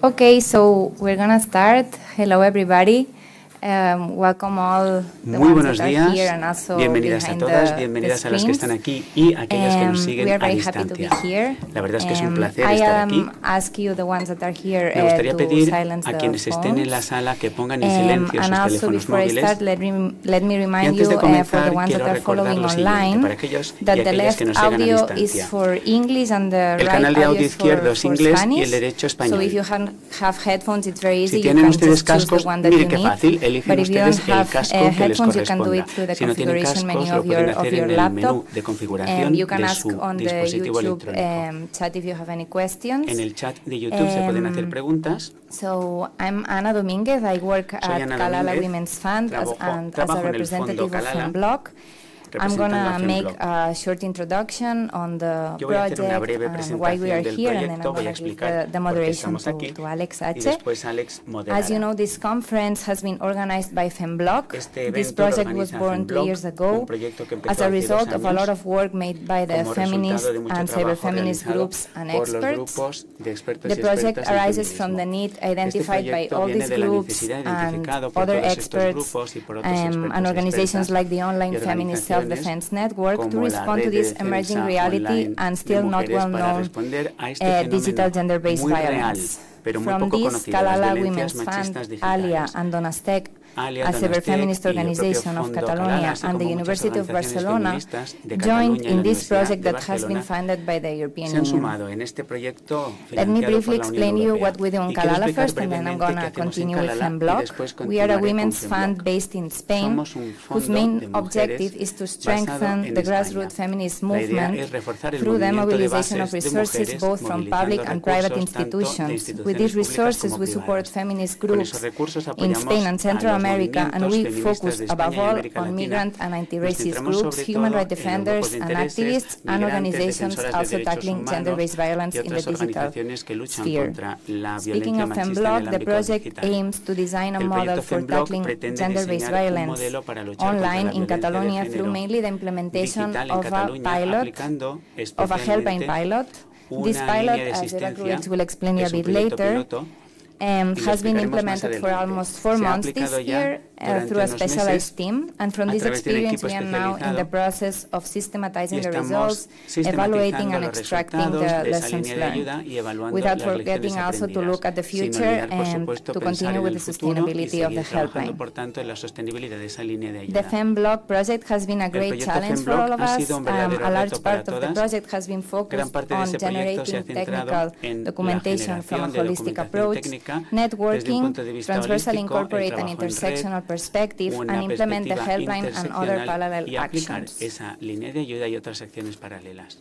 Okay, so we're gonna start. Hello, everybody. Welcome all the Muy ones buenos that are días, here and also bienvenidas a behind todas, bienvenidas a las que están aquí y a aquellos que nos siguen we are a very happy to be distancia. here. La verdad es que es un placer I estar aquí. ask you, the ones that are here, Me gustaría to pedir silence a the quienes estén en la phones. sala que pongan en silencio And sus also, teléfonos before I móviles. start, let me Y remind antes you, de for the comenzar, ones that quiero are recordar following lo siguiente, online, para aquellos y that the aquellas que left nos sigan a audio is distancia. for English and the El right canal de audio audio is izquierdo es for inglés y Spanish. el derecho So español. if you have headphones, it's very easy. Si You tienen can ustedes just choose the cascos, one that mire you qué need. fácil, But eligen if you don't ustedes el have casco que les headphones, you can do it corresponda. through the Si no tienen configuration cascos, menu lo of pueden your hacer en el laptop. menú de configuración You can de ask su on the dispositivo YouTube electrónico. chat if you have any questions. En el chat de YouTube se pueden hacer preguntas. So I'm Ana Domínguez. I work at Ana Kalala Domínguez. Women's Fund as a Trabajo en el representative fondo of Kalala, FEMBLOC. I'm going representando a to make FEMBLOC. a short introduction on the Yo voy a hacer una project breve and why we are presentación del here, and then I'm proyecto, voy going a to give explicar the por qué moderation estamos aquí to Alex y H. después Alex moderará. As you know, this conference has been organized by FEMBLOC. Este This evento project lo was organiza born 2 FEMBLOC, years un ago proyecto que empezó as a hace 2 result of a años lot of work made by the como feminist resultado de mucho and trabajo cyberfeminist realizado groups and por los experts. grupos de expertos The y project expertas en arises from the feminismo. need identified by proyecto all viene these de la groups necesidad and identificado por other todos estos experts grupos y por otros expertos and y organizations expertas like the y Online Feminist organizaciones Self-Defense Network to como la respond to red de this emerging defensa reality online and de still not mujeres well para known responder a este fenómeno digital gender-based muy real, violence. pero muy From poco this, conocido, las Kalala violencias Women's machistas Fund, ALIA digitales. and Donastec, ALIA, a cyber-feminist Donastec y el propio organization of Fondo Catalonia Kalala, así and the como muchas University of organizaciones Barcelona, feministas de joined Cataluña y in la this Universidad project de that has been Barcelona funded by the European se han Union. sumado en este proyecto Let me financiado briefly por la Unión explain you Europea. what we do in Y quiero Kalala explicar first, and then I'm brevemente going qué to hacemos en continue with Kalala y FEMBLOC. después We are a continuaré con women's FEMBLOC. fund based in Spain, Somos un whose fondo main de objective mujeres is to basado strengthen en the España. grassroots feminist La idea movement es reforzar el through the movimiento de mobilization of bases de resources mujeres, both from movilizando public and private recursos tanto de institutions. With instituciones these públicas resources, como we support privadas. feminist Con groups esos recursos in apoyamos Spain and a Central los America, and we movimientos focus feministas de above España y all América on Latina. migrant and Nos anti-racist centramos groups, sobre human todo rights en los defenders grupos de and intereses, activists, and migrantes, organizations defensoras de also derechos tackling humanos gender-based violence y in the otras digital organizaciones que luchan sphere. contra la Speaking violencia of machista en el FEMBLOC, the ámbito project digital. aims to design a El model proyecto for FEMBLOC tackling pretende gender-based diseñar un violence modelo para luchar contra la online in violencia de Catalonia through género mainly the implementation digital en of a Cataluña, pilot, aplicando of a helpline especialmente pilot. This una pilot, línea de as Eva asistencia, Cruix will explain you a es un bit proyecto later, piloto y lo has been explicaremos más implemented for adelante. almost 4 Se ha months this aplicado ya year durante through a unos specialized meses team, and from a this través de un experience equipo we are now in the especializado process of systematizing y the estamos results, evaluating sistematizando and los extracting resultados the de esa lessons línea de ayuda learned, y evaluando without las forgetting lecciones also to aprendidas, look at the sin future olvidar, por and supuesto, to pensar continue en with the el futuro y sustainability of the seguir trabajando, helpline. por tanto, en la sostenibilidad de esa línea de The ayuda. FEMBLOC project has been a great proyecto challenge for FEMBLOC all of ha us. sido un verdadero A large reto para part of the todas. project has been Gran focused parte de on ese proyecto se ha generating centrado technical en la documentation from a generación de holistic documentación approach, técnica desde un networking, punto de vista transversal holístico, el incorporate an trabajo en red, intersectional perspective, una and implement the perspectiva helpline and other interseccional parallel y aplicar actions. esa línea de ayuda y otras acciones paralelas.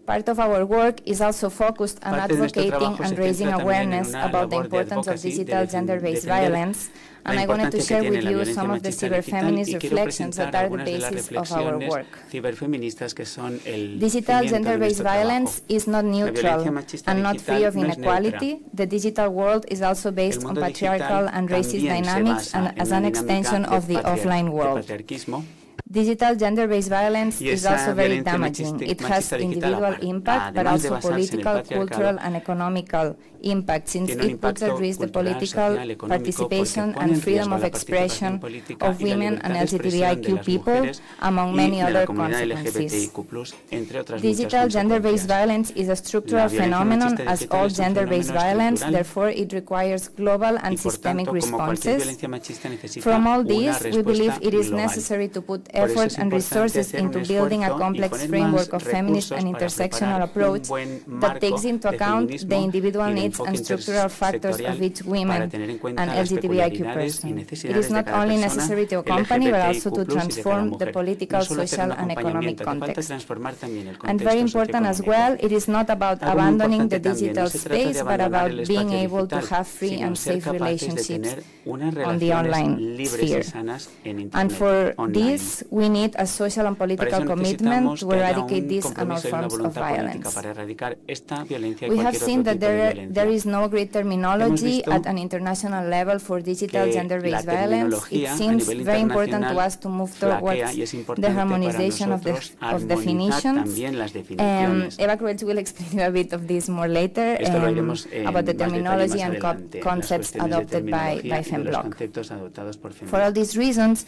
Part of our work is also focused on Parte de nuestro advocating trabajo se and raising centra también en awareness una about the labor de importance of advocacy, digital de gender-based defender violence, la and I wanted to importancia que share tiene with la you violencia some of the machista digital cyber-feminist y quiero reflections presentar that are the algunas de las basis of our reflexiones work. ciberfeministas que son el Digital cimiento de gender-based nuestro violence trabajo. is not La neutral violencia machista and not digital free of no es inequality. neutra. The digital world is also El based on mundo digital patriarchal and racist también se dynamics basa and en as una an dinámica extension of the offline world. patriarquismo. Digital gender-based violence Y is esa also very violencia damaging. It has machista digital, individual impact, but además de also basarse en el political, patriarcado, cultural, and economical impact, since tiene un it puts at impacto risk the cultural, political social, económico, participation porque pone and en freedom riesgo of la expression participación política of y la women libertad and de expresión de LGBTIQ las people, mujeres among y many de la other comunidad consequences. LGBTIQ+, entre otras Digital muchas gender-based consecuencias. violence is a structural La violencia phenomenon, machista as digital all es un gender-based fenómeno violence, estructural therefore it requires global and y por systemic tanto, como cualquier responses. violencia machista necesita From all una this, we believe respuesta it is global. necessary to put Por eso effort es and importante resources hacer un into building a esfuerzo y complex poner framework más of feminist and recursos para intersectional preparar approach un buen that marco takes into de account feminismo the individual y de needs enfoque and structural factors of intersectorial each para woman tener en cuenta and las LGBTIQ peculiaridades y person. It necesidades is de not cada only persona necessary to accompany, but also to LGBTIQ+ y de cada transform the mujer. political, No solo hacer social, un and economic acompañamiento, hace falta context. transformar también el And contexto very important as socioeconómico. well, it is not about Algo muy abandoning the importante también, digital no se trata de space, but abandonar about el being espacio able to digital, have free sino and ser safe capaces de relationships tener unas on the relaciones online libres sphere. y sanas en And Internet for online. this, this, we need a social and Para political eso commitment necesitamos to que haya eradicate un this and all compromiso y una forms of voluntad política violence. para erradicar esta violencia y We have cualquier seen otro that tipo de there violencia. is no great terminology visto at an international level for digital que gender-based la violence. It terminología a seems nivel very important to internacional us to move flaquea towards y es the importante para harmonization of nosotros armonizar definitions. también las definiciones. Eva Cruels will explain you a bit of this more later Esto lo iremos en about the más detalle terminology más and adelante, concepts las cuestiones de adopted by terminología y de los FEMBLOC. conceptos adoptados por FEMBLOC. For all these reasons,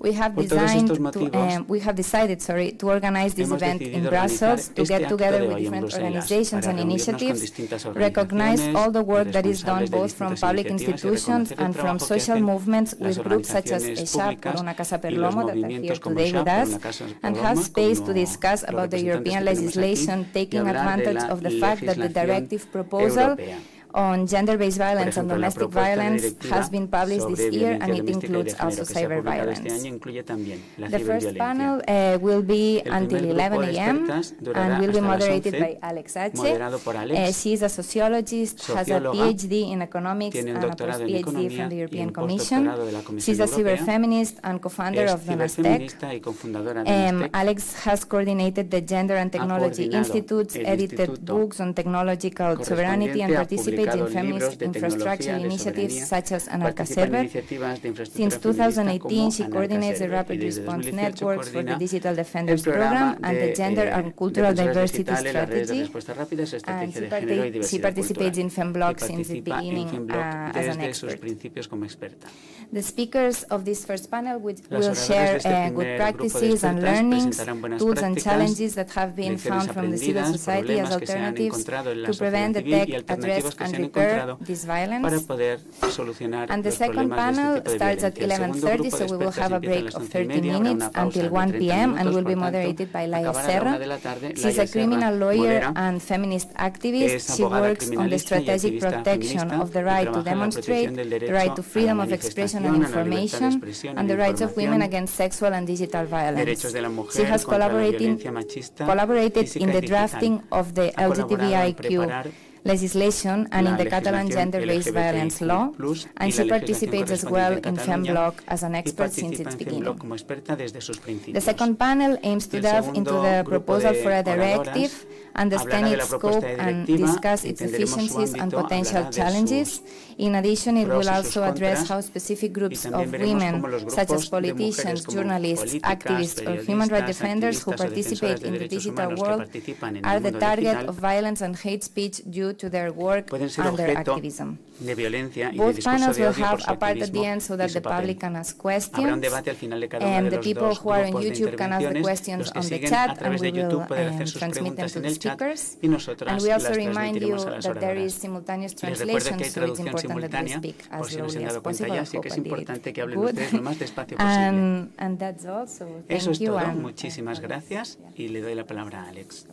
we have Por todos decided estos motivos, to organize this hemos event in decidido organizar Brussels to este get acto together de with hoy en different Bruselas organizations para and reunirnos con initiatives, distintas recognize organizaciones all the work y that is done responsables de both from distintas public iniciativas y institutions reconocer el and from trabajo que social hacen movements las with groups such as organizaciones ESHAP, públicas Corona Casa y los Perlomo, that are here movimientos como today with ESHAP, us, Corona Casa and Perlomo, have space to como discuss los about the representantes European que tenemos aquí, legislation, y taking hablar de advantage la of the fact that the legislación directive proposal europea. on gender-based violence and Por ejemplo, la domestic propuesta de violence directiva has been published sobre this year, violencia and it doméstica y de includes género also que se ha publicado cyberviolence. este año incluye también la The first ciberviolencia. panel will be El until primer grupo 11 de a.m. expertas durará and will be hasta las moderated 11, by Alex H. moderado por Alex. She is a sociologist, has a Socióloga, PhD in economics tiene un and a doctorado en post-PhD economía from the y European un Commission. postdoctorado de la Comisión She's a Europea. cyberfeminist and co-founder Es of the NASTEC. ciberfeminista y cofundadora de NASTEC. Alex has coordinated the Gender and Technology coordinado Institutes, el edited instituto books on technological sovereignty, and correspondiente, ha participates in publicado feminist libros de infrastructure tecnología, de initiatives soberanía, such as participa en Anarcha-Server. iniciativas de infraestructura Since feminista 2018, como she coordinates the Anarcha-Server, Rapid y desde Response 2018 Networks for the coordina Digital el Defenders programa Program and the de Gender and Cultural defensoras Diversity digitales, las redes de Strategy. respuesta rápida, su And estrategia de género y she diversidad participates cultural. in FEMBLOC Y since the participa en beginning FEMBLOC as an desde sus expert. principios como experta. The speakers of this first panel will Las share oradoras de este good primer grupo de practices and expertas learnings, presentarán buenas tools and prácticas, challenges that have been lecciones found from the civil aprendidas, society as problemas que se han alternatives encontrado en la to prevent, sociedad civil y detect, alternativas address que and se han repair encontrado this para violence. poder solucionar And the los second problemas de panel este tipo de starts at violencia. El segundo 11:30, grupo de so we will expertas have a empieza a break las of 11:30, 30 habrá una minutes pausa until de 1 30 p.m. and minutos, will be por tanto, moderated by Laia acabará a la Serra. 1 de la tarde. She's Laia a criminal Serra lawyer modera. and feminist activist. Es She abogada works on the criminalista y strategic activista protection feminista of the y right to trabaja en la demonstrate, protección del the derecho right to freedom a la of expression and manifestación, a la libertad de information, expresión and y the rights of women información, against sexual and digital violence. derechos de la mujer She has contra la collaborated violencia machista, in física the y digital. drafting of the Ha colaborado en LGBTIQ preparar legislation and la in the Catalan legislación gender-based violence law, LGBTIQ+, and y she la legislación participates as correspondiente well en in Cataluña, FEMBLOC as an y expert since participa its en beginning. FEMBLOC como experta desde sus The principios. second panel aims to Y el delve into segundo the grupo proposal de for a oradoras directive, understand hablará de its la scope propuesta de and directiva, discuss its entenderemos su efficiencies and ámbito, potential hablará de challenges. sus In addition, it pros will y sus also address contras, how specific y groups también of veremos women, cómo los such as grupos de politicians, mujeres como journalists, políticas, activists, or human rights defenders who activistas o participate defensoras de in the derechos digital humanos que world participan en are el the mundo target digital of violence and hate speech due to their work pueden ser and their objeto activism. de violencia y de Both discurso panels de will odio have por su a part at the activismo end so y that su the papel. public can ask Habrá un questions. debate al final de cada uno de The los people dos who are on grupos de YouTube can ask the intervenciones. questions Los que on the siguen chat, a and través we de YouTube will pueden hacer sus transmit them preguntas to en the el chat speakers. y nosotras And we las also remind you transmitiremos a las that there is oradoras. simultaneous Les recuerdo translation, que hay so it's traducción important that we simultánea, speak por as si no se slowly han as dado cuenta possible. ya, I así que hope es I did it importante que hablen good. ustedes lo más despacio posible. And that's all, so Eso thank es you. todo, And, muchísimas gracias y le doy la palabra a Alex.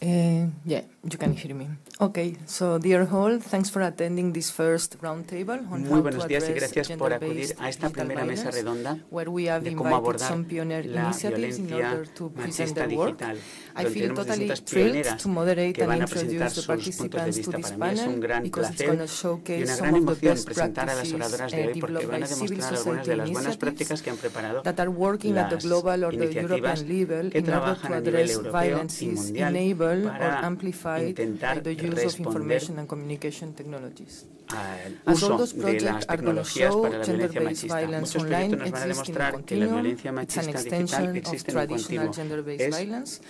Yeah, you can hear me. Okay, so dear all, thanks for attending this first roundtable on Muy how buenos to días y address gracias por gender-based acudir a esta digital primera mesa violence, redonda where we have de cómo invited abordar some pioneer la initiatives in violencia order to present machista their work. digital. I Donde feel tenemos totally distintas thrilled pioneras to moderate que and van a presentar introduce the sus puntos de participants to vista. this Para mí es un panel gran because it's placer going to y showcase una some gran of the emoción best presentar a las practices oradoras de hoy porque developed van by a civil demostrar algunas society de las buenas initiatives prácticas que han preparado that are working at the las global or the iniciativas European level que in order trabajan to a nivel address europeo y violences mundial enabled or para amplified by intentar the use of responder information and communication technologies. al As all uso those de projects las are going to tecnologías show, para la violencia gender-based machista. violence Muchos online proyectos nos van a exists in a demostrar que la continuum. violencia It's an machista digital extension of existe en un traditional continuo. gender-based Es violence,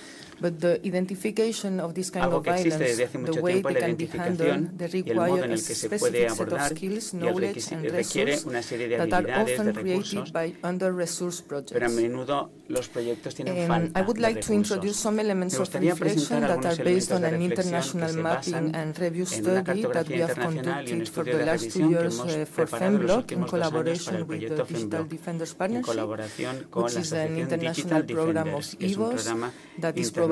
but the identification of this kind algo of que existe desde violence, hace the mucho way tiempo, they la can be handled, identificación they y el modo require en a el que se puede specific set of abordar skills, y knowledge and requiere resources una serie de that are habilidades, de often recursos, created by under-resourced projects. pero a menudo los proyectos tienen falta I would like de to introduce recursos. some elements Me of gustaría reflection presentar that are algunos based on elementos de an reflexión que international se mapping basan and review en una study that cartografía we have internacional y un conducted for estudio the de last 2 revisión que years hemos for preparado los FEMBLOC in últimos 2 años para collaboration el with the proyecto Digital FEMBLOC, Defenders en Partnership, colaboración con which la is an Asociación international Digital program Defenders, of que es un EVOS programa that is provided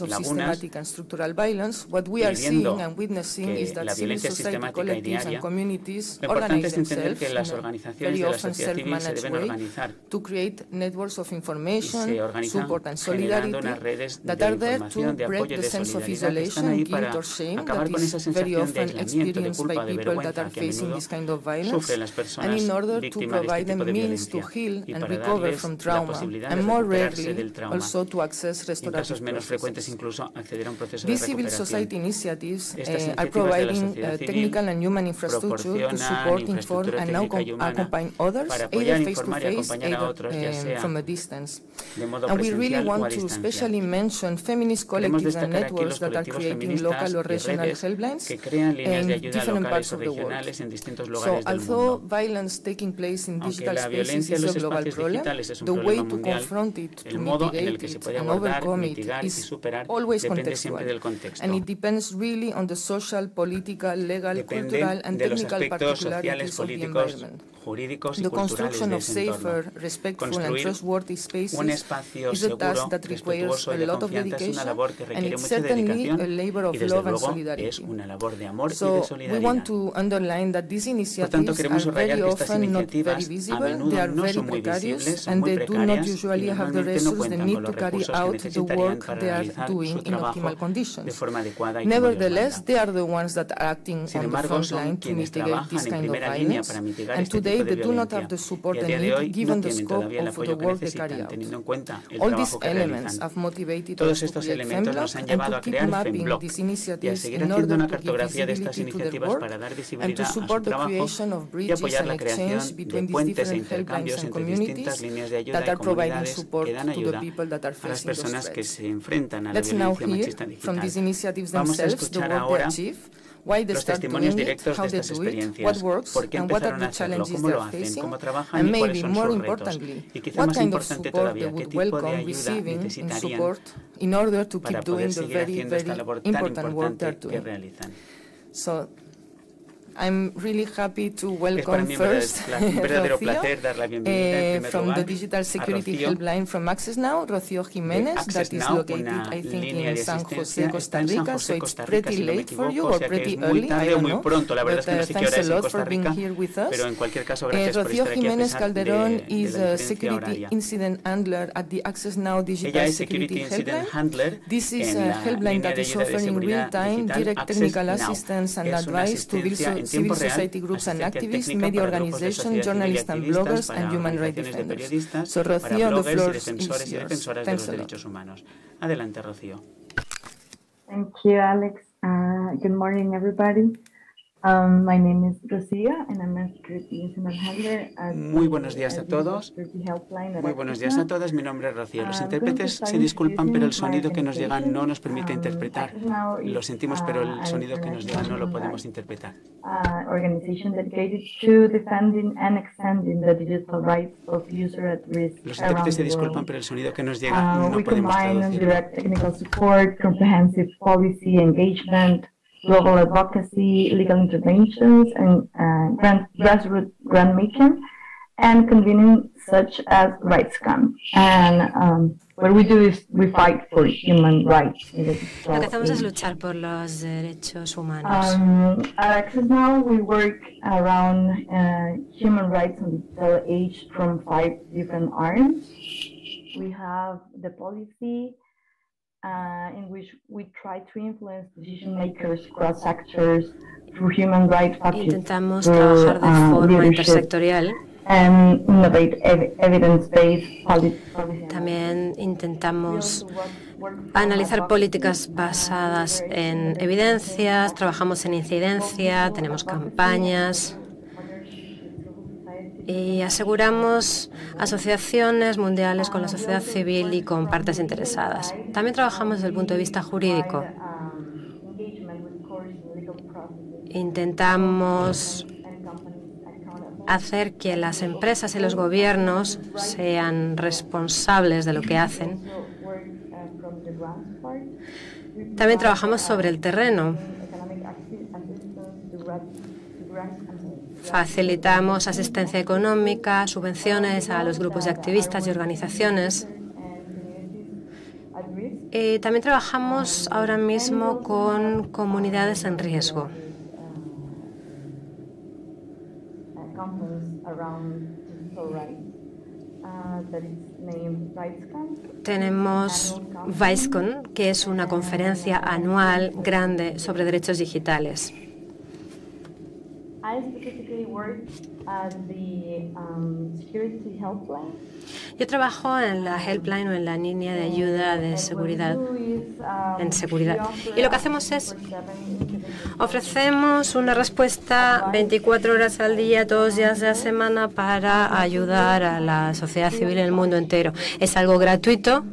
of lagunas, systematic and structural violence, what we are y viendo seeing and witnessing que is that la civil violencia society sistemática y collectives diaria, and communities lo importante organize es entender themselves que las in a organizaciones very de la often sociedad civil se self-managed deben way organizar to create networks of y information, se organizan support and generando solidarity unas redes that de are there to información, de break apoyo y the de sense of solidaridad que están isolation ahí and guilt para or shame acabar con esa is very sensación de often aislamiento, de experienced culpa, by de people that vergüenza are que a facing menudo this kind of violence, sufren las and personas in order to víctimas de provide este tipo them de means to violencia heal y and para recover darles from la trauma, posibilidad and de more recuperarse rarely del trauma. also to access Y en restorative casos menos frecuentes processes. incluso acceder a un proceso de These civil recuperación. society initiatives Estas are iniciativas de la providing sociedad civil technical and human infrastructure to proporcionan support, inform, infraestructura and now técnica y humana accompany others, para either apoyar, face to informar y face, acompañar a either otros, ya sea from a distance. de modo And we really presencial o a want to distancia. especially mention feminist Queremos collectives and destacar aquí networks los that are colectivos creating local feministas or y regional redes helplines que crean líneas de in ayuda different locales parts o of the world. regionales en distintos So, lugares del although mundo. violence taking place in Aunque digital la spaces violencia en is a los global espacios problem, digitales es un the way problema to mundial, confront it, to el modo en el mitigate que se it, puede and abordar, overcome it mitigar y is superar always depende siempre contextual, del contexto. and it depends really on the social, political, legal, Dependen cultural, and de los technical aspectos sociales, particularities of the políticos, environment. jurídicos y The culturales construction de of ese entorno. safer, respectful, and Construir trustworthy spaces un espacio is a task seguro, that requires respetuoso a y de lot of confianza es una dedication, labor que and requiere it's mucha certainly a dedicación labor y of desde love and luego solidarity. es una labor de amor y de So we solidaridad. want to underline that these Por tanto, initiatives queremos are subrayar very que estas often not very iniciativas a visible, they menudo are no very son muy visibles, precarious, son and muy they do not precarias usually y have the normalmente no resources they cuentan need con to los carry recursos que out the necesitarían work para they are realizar doing su in trabajo optimal de conditions. forma adecuada y como Dios Nevertheless, manda. they are the ones that are acting Sin on the embargo, front son line to quienes mitigate trabajan this en kind of primera línea violence, para mitigar and este today tipo de they do not violencia. have the support Y a they día de need hoy given no the tienen scope todavía el of the apoyo que work they carry necesitan, out. teniendo en cuenta el All trabajo these que elements realizan. have motivated Todos us to estos create elementos nos FEMBLOC han and llevado to a keep crear mapping FEMBLOC these y a initiatives seguir in haciendo order una to give cartografía de estas visibility to their iniciativas work para dar and to visibilidad a su support the trabajo creation of y bridges apoyar and la exchange creación de between these puentes e different helplines intercambios and entre distintas communities líneas de ayuda that y are providing comunidades support que dan to the ayuda people that are a las facing those personas que threats. se enfrentan a la Let's now violencia hear machista from these digital. initiatives Vamos a themselves the escuchar work they ahora achieve, why they los start testimonios doing it, directos how de they estas do it, what experiencias, works, por qué and what are empezaron the a hacerlo, challenges cómo they lo are hacen, facing, cómo trabajan and y cuáles maybe son more sus retos. importantly, Y quizá what más kind of importante support they todavía, qué would tipo de welcome ayuda receiving in necesitarían support in order to para keep doing poder the seguir very, haciendo esta very labor tan important work they are importante que doing. realizan. So, I'm really happy to Es para welcome mí un first verdadero Rocío, placer dar la bienvenida en primer from lugar the Digital Security a Rocío Helpline from Access Now, Rocío Jiménez, Access that is Now, located, una I think, línea in de San asistencia. José, Está Costa en San Rica, José, so it's Costa Rica, pretty si no me late for equivoco, you o or sea que pretty es muy early, I tarde o don't muy know. pronto. La verdad es But que no sé qué thanks hora a es en lot Costa for being Rica, here with us. pero en cualquier caso gracias por Rocío estar aquí a Jiménez pesar Calderón de is la a diferencia Security horaria. Incident Handler at the Access Now Digital Ella es Security Security Incident Helpline. Handler This is en a la helpline línea that de is ayuda de offering seguridad real-time digital direct Access technical Now. assistance and Es una advice to asistencia en civil tiempo real, society groups and asistencia activists, técnica media para grupos de organizations, sociedad civil y journalists and activistas, bloggers, para and human rights organizaciones de defenders. periodistas, So, para Rocío, the bloggers y floor defensores is y yours. defensoras de Thanks los a lot. derechos humanos. Adelante, Rocío. Thank you, Alex. Good morning, everybody. My name is Rocío, and I'm a security incident handler at Muy buenos días a the todos. Security Helpline at Muy buenos Access días Now. a todas. Mi nombre es Rocío. Los I'm going to intérpretes start se disculpan, pero el introducing my sonido que nos llega no nos permite organization. interpretar. Access Now Lo is, sentimos, pero el an sonido que nos llega no lo international podemos interpretar. organization dedicated to defending and extending the digital rights of users at risk Los around intérpretes se the disculpan, world. pero el sonido que nos llega no We podemos combine traducirlo. direct technical support, comprehensive policy engagement, global advocacy, legal interventions, and grassroots grant making, and convening such as RightsCon. And what we do is we fight for human rights. Lo que hacemos es luchar por los derechos humanos. At Access Now, we work around human rights in the digital age from 5 different arms. We have the policy, in which we try to influence decision makers across sectors through human rights practice, Intentamos through, trabajar de forma leadership, intersectorial. and innovate evidence-based policy. También intentamos We also work from analizar advocacy, políticas basadas en evidencias, trabajamos en incidencia, tenemos campañas y aseguramos asociaciones mundiales con la sociedad civil y con partes interesadas. También trabajamos desde el punto de vista jurídico. Intentamos hacer que las empresas y los gobiernos sean responsables de lo que hacen. También trabajamos sobre el terreno. Facilitamos asistencia económica, subvenciones a los grupos de activistas y organizaciones. Y también trabajamos ahora mismo con comunidades en riesgo. that is named RightsCon. Tenemos VICECon, que es una conferencia anual grande sobre derechos digitales. I specifically work at the security helpline. Yo trabajo en la helpline o en la línea de ayuda de seguridad, en seguridad. Y lo que hacemos es ofrecemos una respuesta 24 horas al día, todos los días de la semana para ayudar a la sociedad civil en el mundo entero. Es algo gratuito.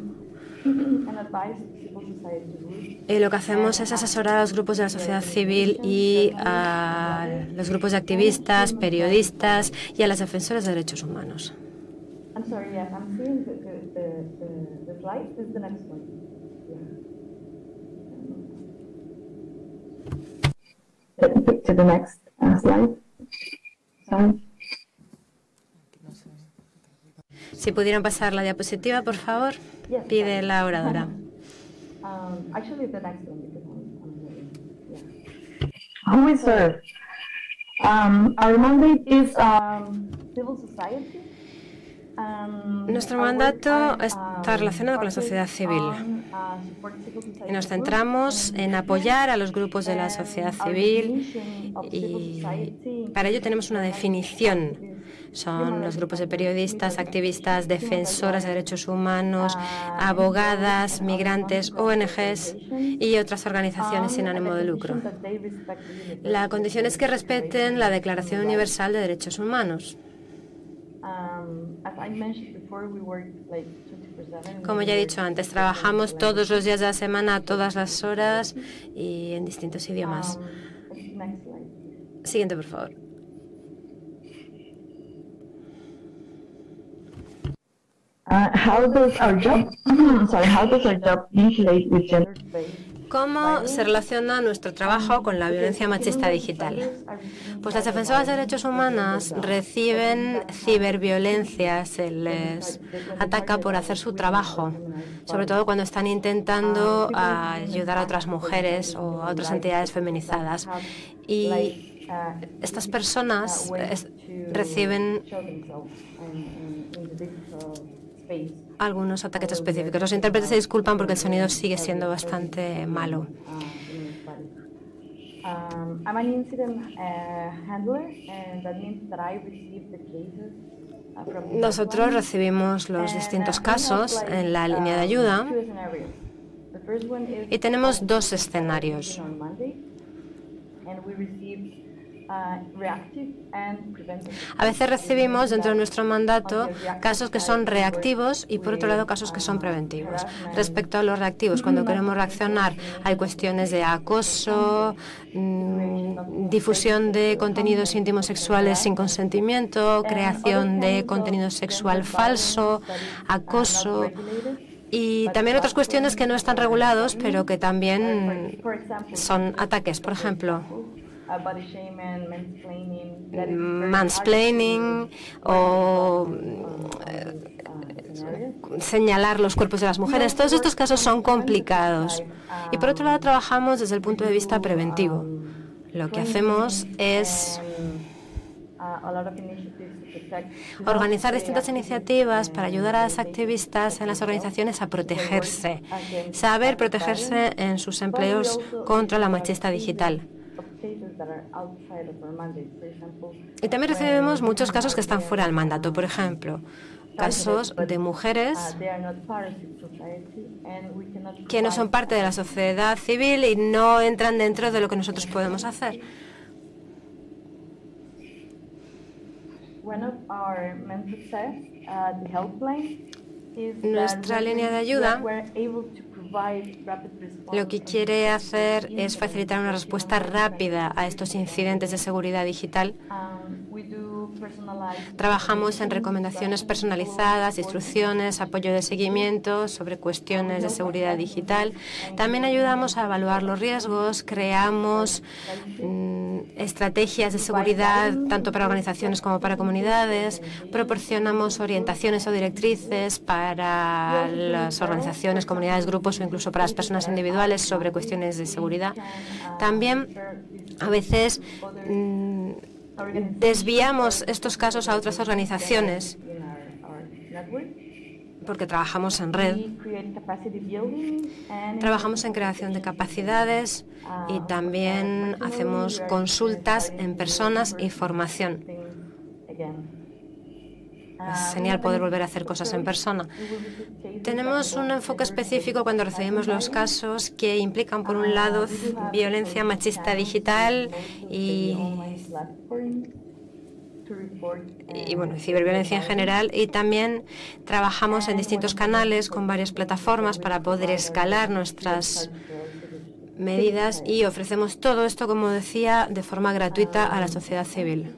Y lo que hacemos es asesorar a los grupos de la sociedad civil y a los grupos de activistas, periodistas y a las defensoras de derechos humanos. I'm sorry, yeah, I'm seeing the slide. This is the next one. Yeah. To the next slide. Sorry. Si pudieran pasar la diapositiva, por favor, pide la oradora. Actually, the next one because I'm yeah. Who we serve? Our mandate is civil society. Nuestro mandato está relacionado con la sociedad civil y nos centramos en apoyar a los grupos de la sociedad civil y para ello tenemos una definición. Son los grupos de periodistas, activistas, defensoras de derechos humanos, abogadas, migrantes, ONGs y otras organizaciones sin ánimo de lucro. La condición es que respeten la Declaración Universal de Derechos Humanos. Como ya he dicho antes, trabajamos todos los días de la semana, a todas las horas y en distintos idiomas. Siguiente, por favor. How does our job vinculates with gender-based? ¿Cómo se relaciona nuestro trabajo con la violencia machista digital? Pues las defensoras de derechos humanos reciben ciberviolencia, se les ataca por hacer su trabajo, sobre todo cuando están intentando ayudar a otras mujeres o a otras entidades feminizadas. Y estas personas reciben algunos ataques específicos. Los intérpretes se disculpan porque el sonido sigue siendo bastante malo. I'm an incident handler, and that means that I receive the cases from Nosotros recibimos los distintos casos en la línea de ayuda y tenemos dos escenarios. A veces recibimos dentro de nuestro mandato casos que son reactivos y por otro lado casos que son preventivos. Respecto a los reactivos, cuando queremos reaccionar hay cuestiones de acoso, difusión de contenidos íntimos sexuales sin consentimiento, creación de contenido sexual falso, acoso. Y también otras cuestiones que no están regulados pero que también son ataques, por ejemplo, mansplaining o señalar los cuerpos de las mujeres. Todos estos casos son complicados. Y por otro lado trabajamos desde el punto de vista preventivo. Lo que hacemos es organizar distintas iniciativas para ayudar a las activistas en las organizaciones a protegerse, saber protegerse en sus empleos contra la machista digital. Y también recibimos muchos casos que están fuera del mandato, por ejemplo, casos de mujeres que no son parte de la sociedad civil y no entran dentro de lo que nosotros podemos hacer. Nuestra línea de ayuda lo que quiere hacer es facilitar una respuesta rápida a estos incidentes de seguridad digital. Trabajamos en recomendaciones personalizadas, instrucciones, apoyo de seguimiento sobre cuestiones de seguridad digital. También ayudamos a evaluar los riesgos, creamos estrategias de seguridad tanto para organizaciones como para comunidades, proporcionamos orientaciones o directrices para las organizaciones, comunidades, grupos o incluso para las personas individuales sobre cuestiones de seguridad. También a veces desviamos estos casos a otras organizaciones porque trabajamos en red. Trabajamos en creación de capacidades y también hacemos consultas en personas y formación. Es genial poder volver a hacer cosas en persona. Tenemos un enfoque específico cuando recibimos los casos que implican, por un lado, violencia machista digital y ciberviolencia en general, y también trabajamos en distintos canales con varias plataformas para poder escalar nuestras medidas y ofrecemos todo esto, como decía, de forma gratuita a la sociedad civil.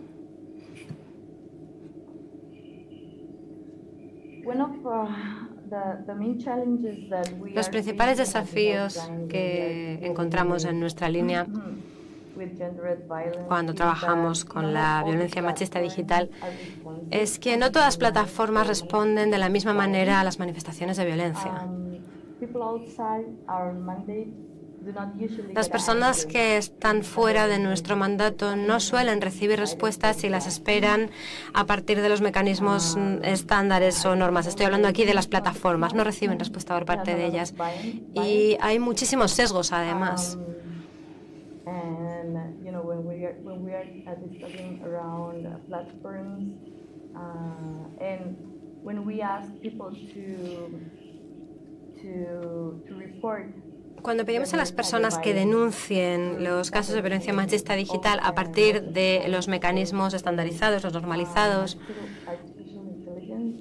Los principales desafíos que encontramos en nuestra línea cuando trabajamos con la violencia machista digital es que no todas las plataformas responden de la misma manera a las manifestaciones de violencia. Las personas que están fuera de nuestro mandato no suelen recibir respuestas si las esperan a partir de los mecanismos estándares o normas. Estoy hablando aquí de las plataformas, no reciben respuesta por parte de ellas. Y hay muchísimos sesgos, además. Cuando pedimos a las personas que denuncien los casos de violencia machista digital a partir de los mecanismos estandarizados, los normalizados,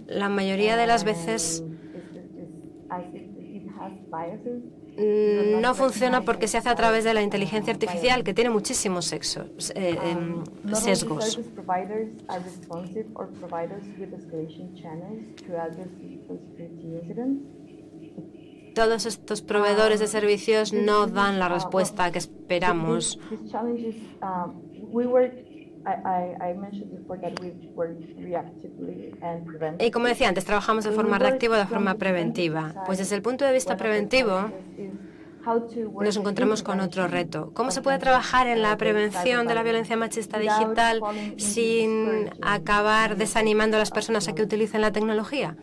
la mayoría de las veces no funciona porque se hace a través de la inteligencia artificial, que tiene muchísimos sesgos. Todos estos proveedores de servicios no dan la respuesta que esperamos. Y como decía antes, trabajamos de forma reactiva o de forma preventiva. Pues desde el punto de vista preventivo, nos encontramos con otro reto. ¿Cómo se puede trabajar en la prevención de la violencia machista digital sin acabar desanimando a las personas a que utilicen la tecnología?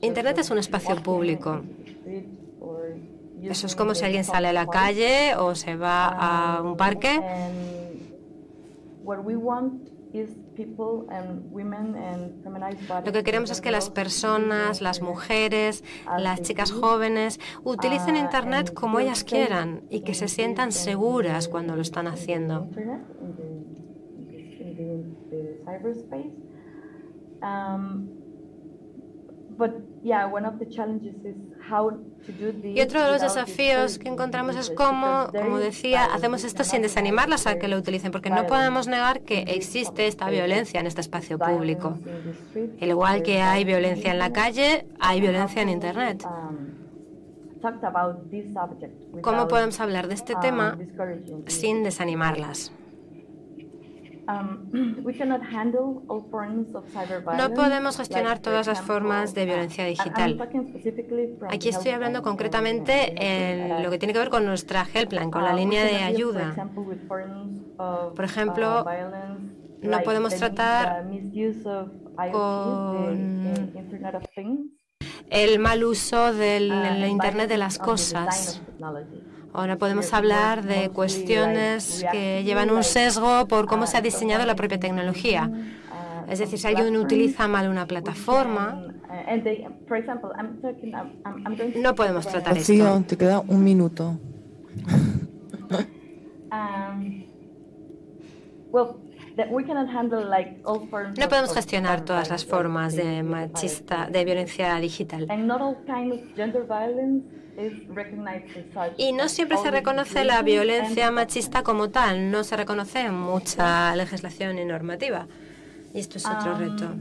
Internet es un espacio público. Eso es como si alguien sale a la calle o se va a un parque. Lo que queremos es que las personas, las mujeres, las chicas jóvenes utilicen Internet como ellas quieran y que se sientan seguras cuando lo están haciendo. Y otro de los desafíos que encontramos es cómo, como decía, hacemos esto sin desanimarlas a que lo utilicen, porque no podemos negar que existe esta violencia en este espacio público. Al igual que hay violencia en la calle, hay violencia en Internet. ¿Cómo podemos hablar de este tema sin desanimarlas? No podemos gestionar todas las formas de violencia digital. Aquí estoy hablando concretamente en lo que tiene que ver con nuestra helpline, con la línea de ayuda. Por ejemplo, no podemos tratar con el mal uso del Internet de las cosas. Ahora podemos hablar de cuestiones que llevan un sesgo por cómo se ha diseñado la propia tecnología. Es decir, si alguien utiliza mal una plataforma, no podemos tratar esto. Rocío, te queda un minuto. No podemos gestionar todas las formas de violencia digital. Y no siempre se reconoce la violencia machista como tal, no se reconoce en mucha legislación y normativa. Y esto es otro reto.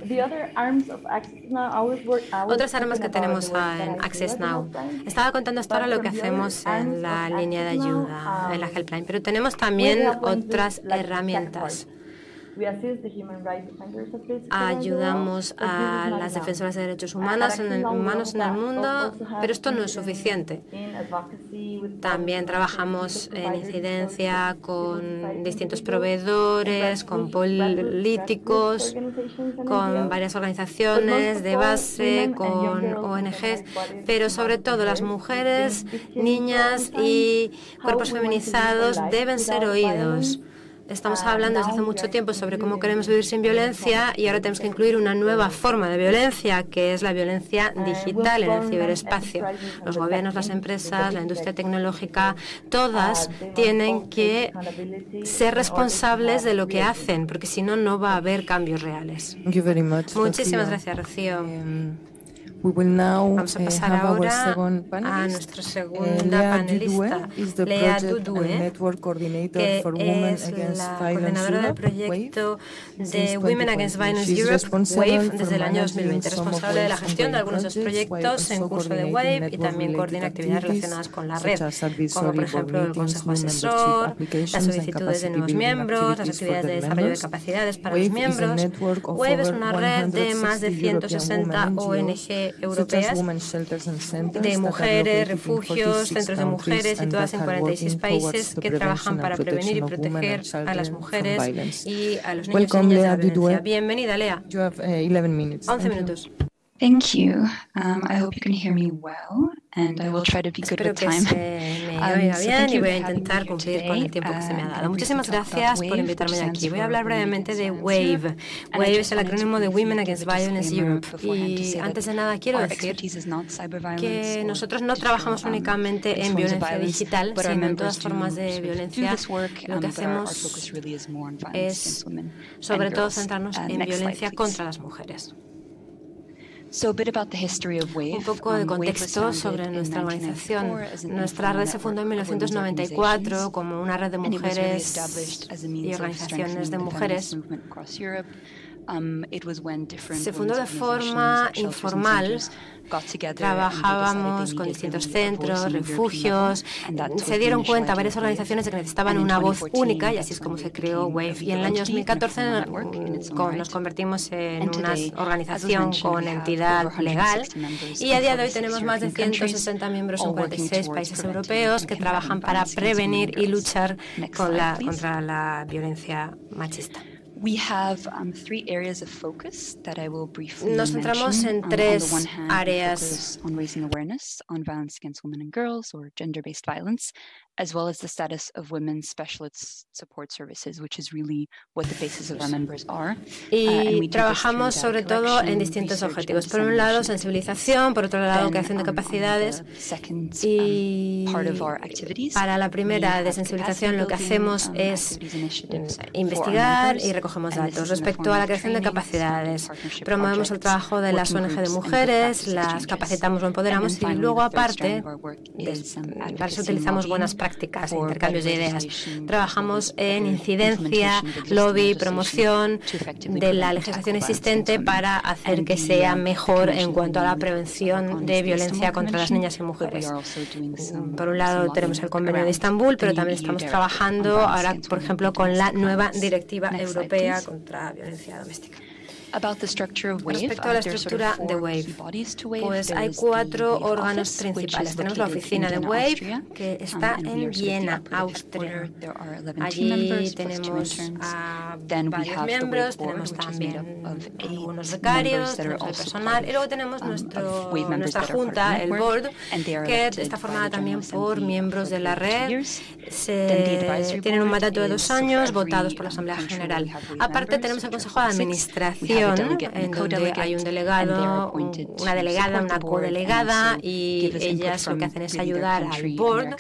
Otras armas que tenemos en Access Now. Estaba contando hasta ahora lo que hacemos en la línea de ayuda, en la helpline, pero tenemos también otras herramientas. Ayudamos a las defensoras de derechos humanos en el mundo, pero esto no es suficiente. También trabajamos en incidencia con distintos proveedores, con políticos, con varias organizaciones de base, con ONGs, pero sobre todo las mujeres, niñas y cuerpos feminizados deben ser oídos. Estamos hablando desde hace mucho tiempo sobre cómo queremos vivir sin violencia y ahora tenemos que incluir una nueva forma de violencia, que es la violencia digital en el ciberespacio. Los gobiernos, las empresas, la industria tecnológica, todas tienen que ser responsables de lo que hacen, porque si no, no va a haber cambios reales. Muchísimas gracias, Rocío. Vamos a pasar ahora a nuestra segunda panelista, Lea Dudue, que es la coordinadora del proyecto de Women Against Violence Europe, WAVE, desde el año 2020, responsable de la gestión de algunos de los proyectos en curso de WAVE y también coordina actividades relacionadas con la red, como por ejemplo el Consejo Asesor, las solicitudes de nuevos miembros, las actividades de desarrollo de capacidades para los miembros. WAVE es una red de más de 160 ONG europeas de mujeres, refugios, centros de mujeres situadas en 46 países que trabajan para prevenir y proteger a las mujeres y a los niños y niñas de la violencia. Bienvenida, Lea. 11 minutos. Thank you. I hope you can hear me well, and I will try to be good with time. Espero que se me oiga bien y voy a intentar cumplir con el tiempo que se me ha dado. Muchísimas gracias por invitarme aquí. Voy a hablar brevemente de WAVE. WAVE es el acrónimo de Women Against Violence Europe. Y antes de nada quiero decir que nosotros no trabajamos únicamente en violencia digital, sino en todas formas de violencia. Lo que hacemos es sobre todo centrarnos en violencia contra las mujeres. Un poco de contexto sobre nuestra organización. Nuestra red se fundó en 1994 como una red de mujeres y organizaciones de mujeres. Se fundó de forma informal. Trabajábamos con distintos centros, refugios. Se dieron cuenta varias organizaciones de que necesitaban una voz única y así es como se creó WAVE. Y en el año 2014 nos convertimos en una organización con entidad legal y a día de hoy tenemos más de 160 miembros en 46 países europeos que trabajan para prevenir y luchar contra la violencia machista. Nos centramos en tres áreas. As well as the status of women's specialist support services, which is really what the basis of our members are. Y trabajamos sobre todo en distintos objetivos. Por un lado, sensibilización, por otro lado, creación de capacidades. Y para la primera de sensibilización lo que hacemos es investigar y recogemos datos. Respecto a la creación de capacidades, promovemos el trabajo de las ONG de mujeres, las capacitamos o empoderamos y luego aparte, para eso utilizamos buenas prácticas, intercambios de ideas. Trabajamos en incidencia, lobby, promoción de la legislación existente para hacer que sea mejor en cuanto a la prevención de violencia contra las niñas y mujeres. Por un lado tenemos el convenio de Estambul, pero también estamos trabajando ahora, por ejemplo, con la nueva directiva europea contra violencia doméstica. Respecto a la estructura de WAVE, pues hay 4 órganos principales. Tenemos la oficina de WAVE, que está en Viena, Austria. Allí tenemos a varios miembros, tenemos también algunos becarios, tenemos el personal y luego tenemos nuestra junta, el board, que está formada también por miembros de la red. Tienen un mandato de 2 años, votados por la Asamblea General. Aparte tenemos el Consejo de Administración, en donde hay un delegado, una delegada, una codelegada y ellas lo que hacen es ayudar al board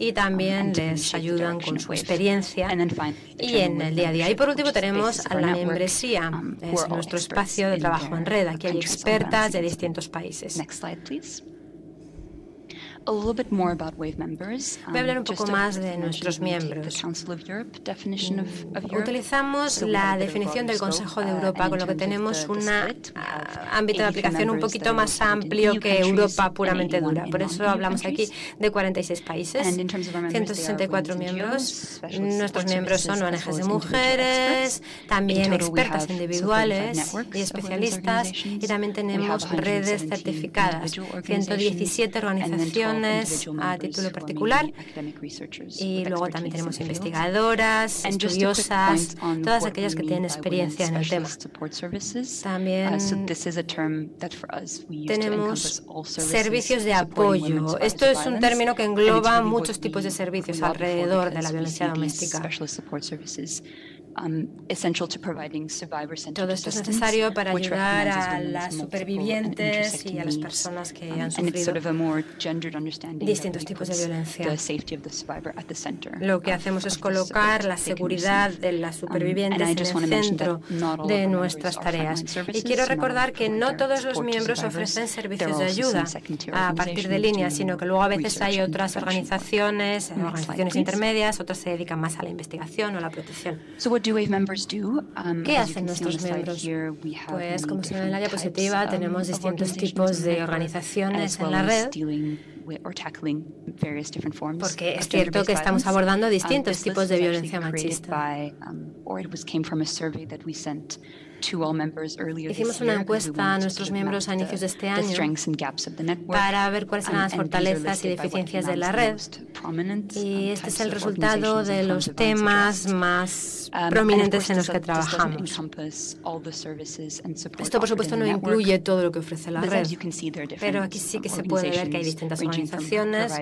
y también les ayudan con su experiencia y en el día a día. Y por último tenemos a la membresía, es nuestro espacio de trabajo en red. Aquí hay expertas de distintos países. Voy a hablar un poco más de nuestros miembros. Utilizamos la definición del Consejo de Europa, con lo que tenemos un ámbito de aplicación un poquito más amplio que Europa puramente dura. Por eso hablamos aquí de 46 países, 164 miembros. Nuestros miembros son ONGs de mujeres, también expertas individuales y especialistas, y también tenemos redes certificadas, 117 organizaciones a título particular, y luego también tenemos investigadoras, estudiosas, todas aquellas que tienen experiencia en el tema. También tenemos servicios de apoyo. Esto es un término que engloba muchos tipos de servicios alrededor de la violencia doméstica. Todo esto es necesario para ayudar a las supervivientes y a las personas que han sufrido distintos tipos de violencia. Lo que hacemos es colocar la seguridad de las supervivientes en el centro de nuestras tareas. Y quiero recordar que no todos los miembros ofrecen servicios de ayuda a partir de línea, sino que luego a veces hay otras organizaciones intermedias, otras se dedican más a la investigación o a la protección. ¿Qué hacen nuestros miembros? Pues, como se ve en la diapositiva, tenemos distintos tipos de organizaciones en la red, porque es cierto que estamos abordando distintos tipos de violencia machista. Hicimos una encuesta a nuestros miembros a inicios de este año para ver cuáles eran las fortalezas y deficiencias de la red, y este es el resultado de los temas más prominentes en los que trabajamos. Esto, por supuesto, no incluye todo lo que ofrece la red, pero aquí sí que se puede ver que hay distintas organizaciones.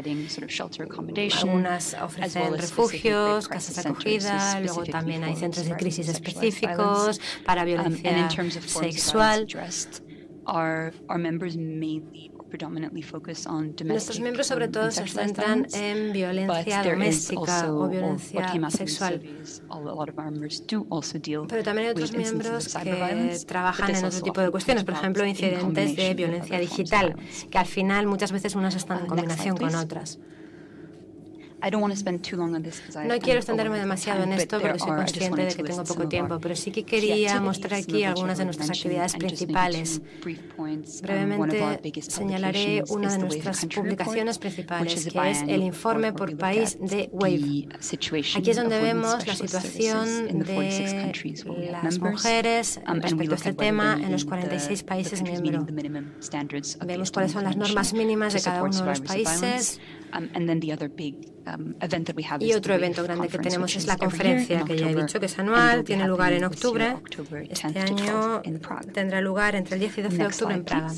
Algunas ofrecen refugios, casas de acogida, luego también hay centros de crisis específicos para violencia sexual. Nuestros miembros sobre todo se centran en violencia doméstica o violencia sexual, pero también hay otros miembros que trabajan en otro tipo de cuestiones, por ejemplo, incidentes de violencia digital, que al final muchas veces unas están en combinación con otras. No quiero extenderme demasiado en esto porque soy consciente de que tengo poco tiempo, pero sí que quería mostrar aquí algunas de nuestras actividades principales. Brevemente señalaré una de nuestras publicaciones principales, que es el informe por país de WAVE. Aquí es donde vemos la situación de las mujeres respecto a este tema en los 46 países miembros. Vemos cuáles son las normas mínimas de cada uno de los países. Y otro evento grande que tenemos es la conferencia, que ya he dicho que es anual, tiene lugar en octubre. Este año tendrá lugar entre el 10 y 12 de octubre en Praga.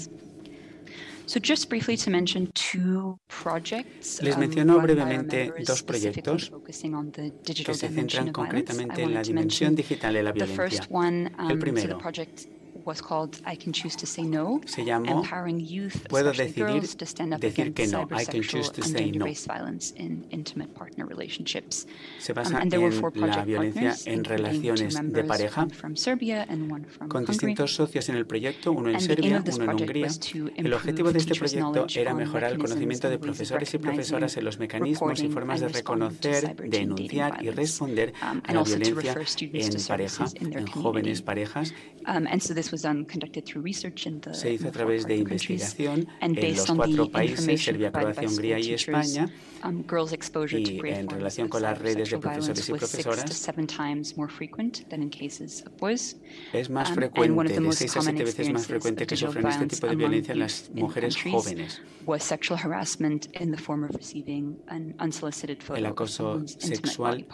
Les menciono brevemente dos proyectos que se centran concretamente en la dimensión digital de la violencia. El primero se llamó Puedo decir que no, I can choose to say no. Se basa en la violencia en relaciones de pareja con distintos socios en el proyecto, uno en Serbia, uno en Hungría. El objetivo de este proyecto era mejorar el conocimiento de profesores y profesoras en los mecanismos y formas de reconocer, denunciar y responder a la violencia en pareja, en jóvenes parejas. Se hizo a través de investigación en los 4 países, Serbia, Croacia, Hungría y España, y en relación con las redes de profesores y profesoras. Es más frecuente, de 6 a 7 veces más frecuente que sufren este tipo de violencia en las mujeres jóvenes. El acoso sexual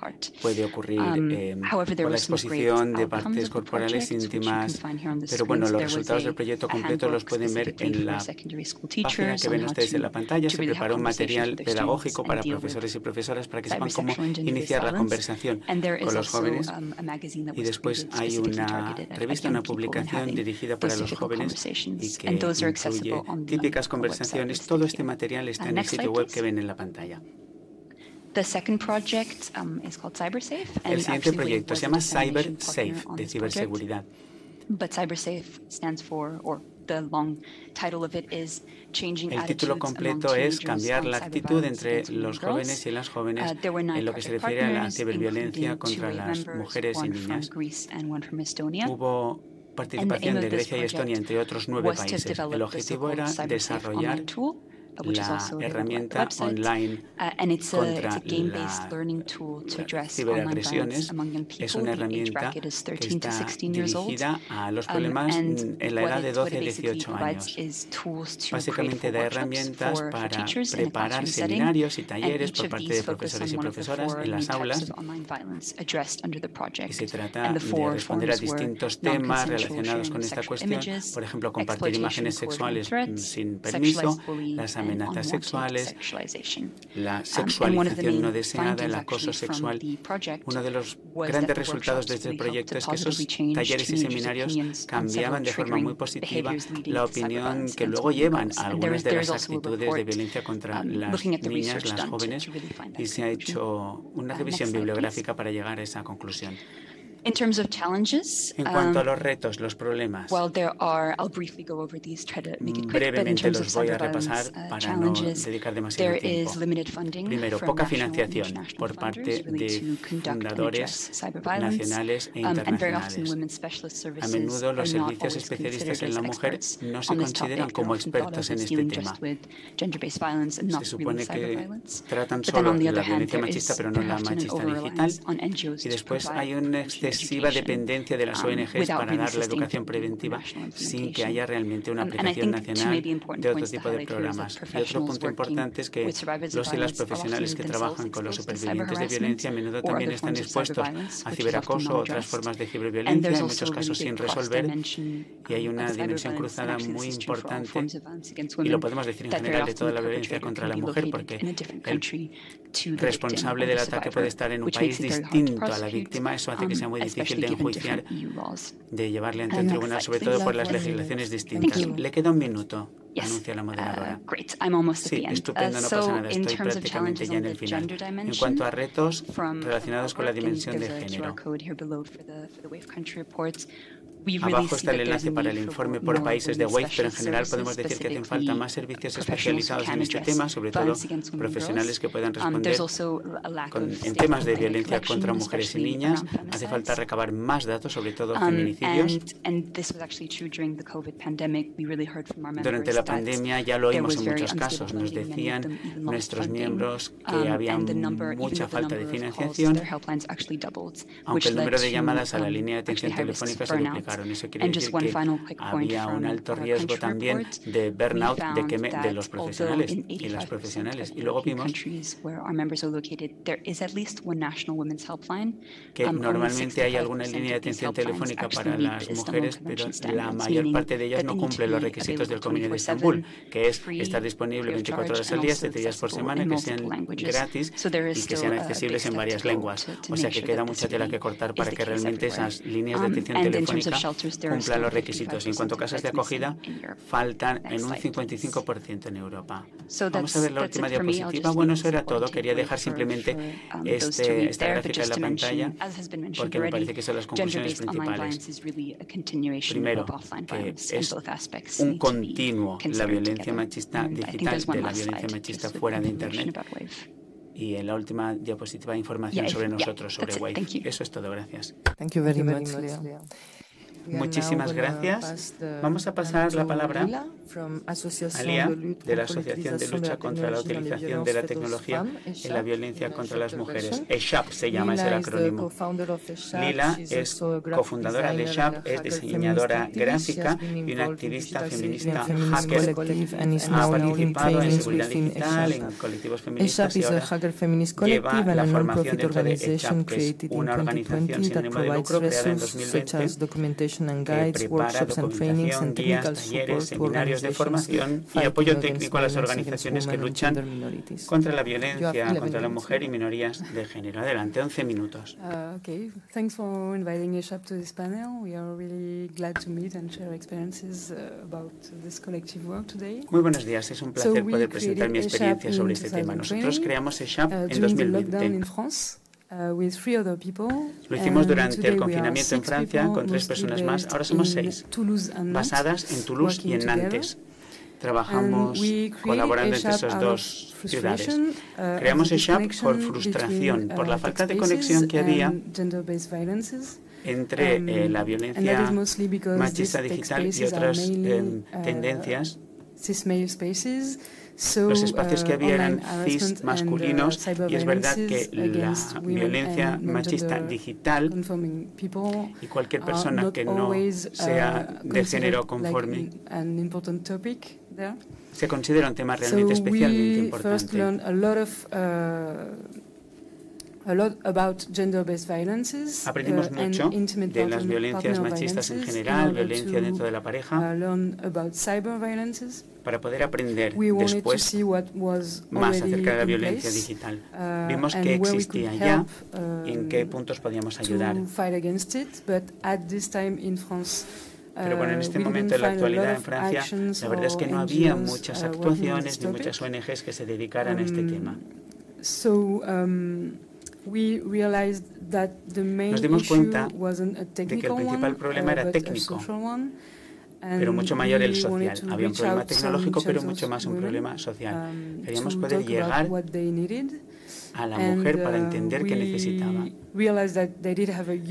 puede ocurrir por la exposición de partes corporales íntimas, pero bueno, los resultados del proyecto completo los pueden ver en la página que ven ustedes en la pantalla. Se preparó un material pedagógico para profesores y profesoras para que sepan cómo iniciar la conversación con los jóvenes. Y después hay una revista, una publicación dirigida para los jóvenes y que incluye típicas conversaciones. Todo este material está en el sitio web que ven en la pantalla. El siguiente proyecto se llama CyberSafe, de ciberseguridad. El título completo es Cambiar la actitud entre los jóvenes y las jóvenes en lo que se refiere a la ciberviolencia contra las mujeres y niñas. Hubo participación de Grecia y Estonia, entre otros 9 países. El objetivo era desarrollar la herramienta online contra las ciberagresiones. Es una herramienta que está dirigida a los problemas en la edad de 12 a 18 años. Básicamente da herramientas para preparar seminarios y talleres por parte de profesores y profesoras en las aulas, y se trata de responder a distintos temas relacionados con esta cuestión, por ejemplo, compartir imágenes sexuales sin permiso, las amenazas sexuales, la sexualización no deseada, el acoso sexual. Uno de los grandes resultados de este proyecto es que esos talleres y seminarios cambiaban de forma muy positiva la opinión que luego llevan a algunas de las actitudes de violencia contra las niñas, las jóvenes, y se ha hecho una revisión bibliográfica para llegar a esa conclusión. En cuanto a los retos, los problemas, brevemente los voy a repasar para no dedicar demasiado tiempo. Primero, poca financiación por parte de fundadores nacionales e internacionales. A menudo los servicios especialistas en la mujer no se consideran como expertos en este tema. Se supone que tratan solo la violencia machista, pero no la machista digital. Y después hay un excesiva dependencia de las ONGs para dar la educación preventiva sin que haya realmente una aplicación nacional de otro tipo de programas. Y otro punto importante es que los y las profesionales que trabajan con los supervivientes de violencia a menudo también están expuestos a ciberacoso o otras formas de ciberviolencia, en muchos casos sin resolver, y hay una dimensión cruzada muy importante, y lo podemos decir en general de toda la violencia contra la mujer, porque el responsable del ataque puede estar en un país distinto a la víctima. Eso hace que sea muy difícil de enjuiciar, de llevarle ante el tribunal, sobre todo por las legislaciones distintas. Le queda un minuto, anuncia la moderadora. Sí, estupendo, no pasa nada, estoy prácticamente ya en el final. En cuanto a retos relacionados con la dimensión de género, abajo está el enlace para el informe por países de WAVE, pero en general podemos decir que hacen falta más servicios especializados en este tema, sobre todo profesionales que puedan responder en temas de violencia contra mujeres y niñas. Hace falta recabar más datos, sobre todo feminicidios. Durante la pandemia ya lo oímos en muchos casos. Nos decían nuestros miembros que había mucha falta de financiación, aunque el número de llamadas a la línea de atención telefónica se duplicaron. Eso quiere decir que había un alto riesgo también de burnout de los profesionales y las profesionales. Y luego vimos que normalmente hay alguna línea de atención telefónica para las mujeres, pero la mayor parte de ellas no cumple los requisitos del Convenio de Estambul, que es estar disponible 24 horas al día, 7 días por semana, que sean gratis y que sean accesibles en varias lenguas. O sea que queda mucha tela que cortar para que realmente esas líneas de atención telefónica cumplan los requisitos. En cuanto a casas de acogida, faltan en un 55% en Europa. Vamos a ver la última diapositiva. Bueno, eso era todo. Quería dejar simplemente esta gráfica en la pantalla porque me parece que son las conclusiones principales. Primero, que es un continuo la violencia machista digital de la violencia machista fuera de Internet. Y en la última diapositiva, información sobre nosotros, sobre WAVE. Eso es todo. Gracias. Muchísimas gracias. Vamos a pasar la palabra a Lía, de la Asociación de Lucha contra la Utilización de la Tecnología en la Violencia contra las Mujeres. ESHAP se llama, es el acrónimo. Lila es cofundadora de ESHAP, es diseñadora gráfica y una activista feminista hacker. Ha participado en seguridad digital, en colectivos feministas y ahora lleva la formación dentro de ESHAP, que es una organización sin ánimo de lucro creada en 2020 que prepara documentación, guías, talleres, seminarios de formación y apoyo técnico a las organizaciones que luchan contra la violencia contra la mujer y minorías de género. Adelante, 11 minutos. Okay, thanks for inviting ESHAP to this panel. We are really glad to meet and share experiences about this collective work today. Muy buenos días, es un placer poder presentar mi experiencia sobre este tema. Nosotros creamos ESHAP en 2020. Lo hicimos durante el confinamiento en Francia con 3 personas más. Ahora somos 6, basadas en Toulouse y en Nantes. Trabajamos colaborando entre esas 2 ciudades. Creamos ESHAP por frustración, por la falta de conexión que había entre la violencia machista digital y otras tendencias. Los espacios que había eran cis masculinos y es verdad que la violencia machista digital y cualquier persona que no sea de género conforme se considera un tema realmente especialmente importante. Aprendimos mucho de las violencias machistas en general, violencia dentro de la pareja, para poder aprender después más acerca de la violencia digital. Vimos que existía ya y en qué puntos podíamos ayudar. Pero bueno, en este momento, en la actualidad en Francia, la verdad es que no había muchas actuaciones ni muchas ONGs que se dedicaran a este tema. Nos dimos cuenta de que el principal problema era técnico, pero mucho mayor el social. Había un problema tecnológico, pero mucho más un problema social. Queríamos poder llegar a la mujer para entender qué necesitaba.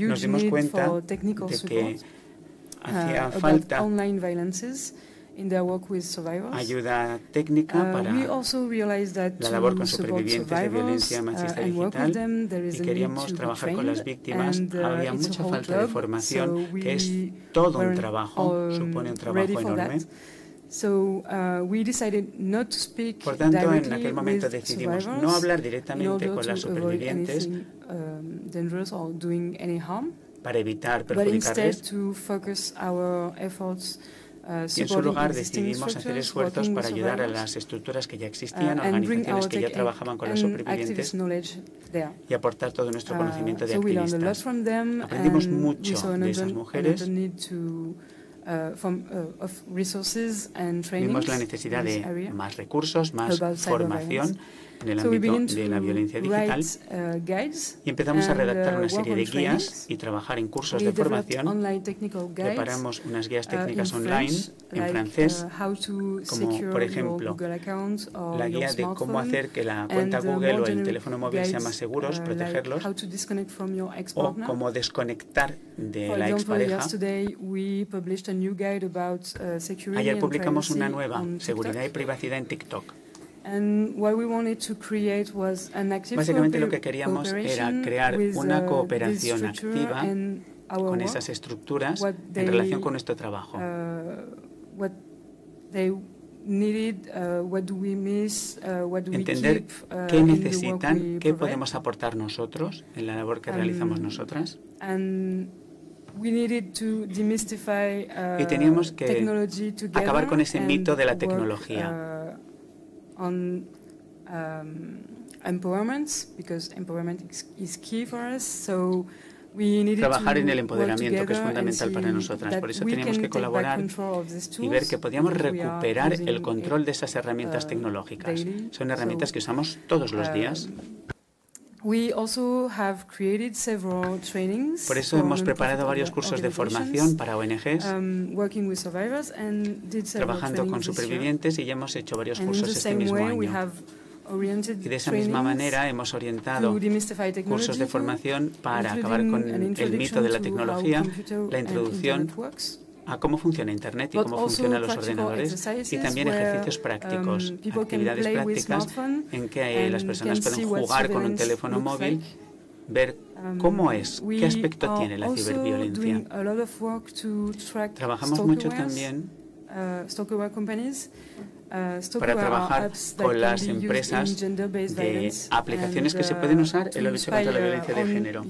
Nos dimos cuenta de que hacía falta ayuda técnica para la labor con supervivientes de violencia machista digital y queríamos trabajar con las víctimas. Había mucha falta de formación, que es todo un trabajo, supone un trabajo enorme. Por tanto, en aquel momento decidimos no hablar directamente con las supervivientes para evitar perjudicarles, y en su lugar decidimos hacer esfuerzos para ayudar a las estructuras que ya existían, organizaciones que ya trabajaban con las supervivientes y aportar todo nuestro conocimiento de activistas. Aprendimos mucho de esas mujeres. Vimos la necesidad de más recursos, más formación en el ámbito de la violencia digital y empezamos a redactar una serie de guías y trabajar en cursos de formación. Preparamos unas guías técnicas online en francés, como por ejemplo la guía de cómo hacer que la cuenta Google o el teléfono móvil sean más seguros, protegerlos, o cómo desconectar de la expareja. Ayer publicamos una nueva, seguridad y privacidad en TikTok. Básicamente lo que queríamos era crear una cooperación activa con esas estructuras en relación con nuestro trabajo. Entender qué necesitan, qué podemos aportar nosotros en la labor que realizamos nosotras. Y teníamos que acabar con ese mito de la tecnología. Trabajar en el empoderamiento, que es fundamental para nosotras. Por eso teníamos que colaborar y ver que podíamos recuperar el control de esas herramientas tecnológicas. Son herramientas que usamos todos los días. Por eso hemos preparado varios cursos de formación para ONGs, trabajando con supervivientes, y ya hemos hecho varios cursos este mismo año. Y de esa misma manera hemos orientado cursos de formación para acabar con el mito de la tecnología, la introducción a cómo funciona Internet y cómo funcionan los ordenadores, y también ejercicios prácticos, actividades prácticas en que las personas pueden jugar con un teléfono móvil, ver cómo es, qué aspecto tiene la ciberviolencia. Trabajamos mucho también para trabajar con las empresas de aplicaciones que se pueden usar en la lucha contra la violencia de género.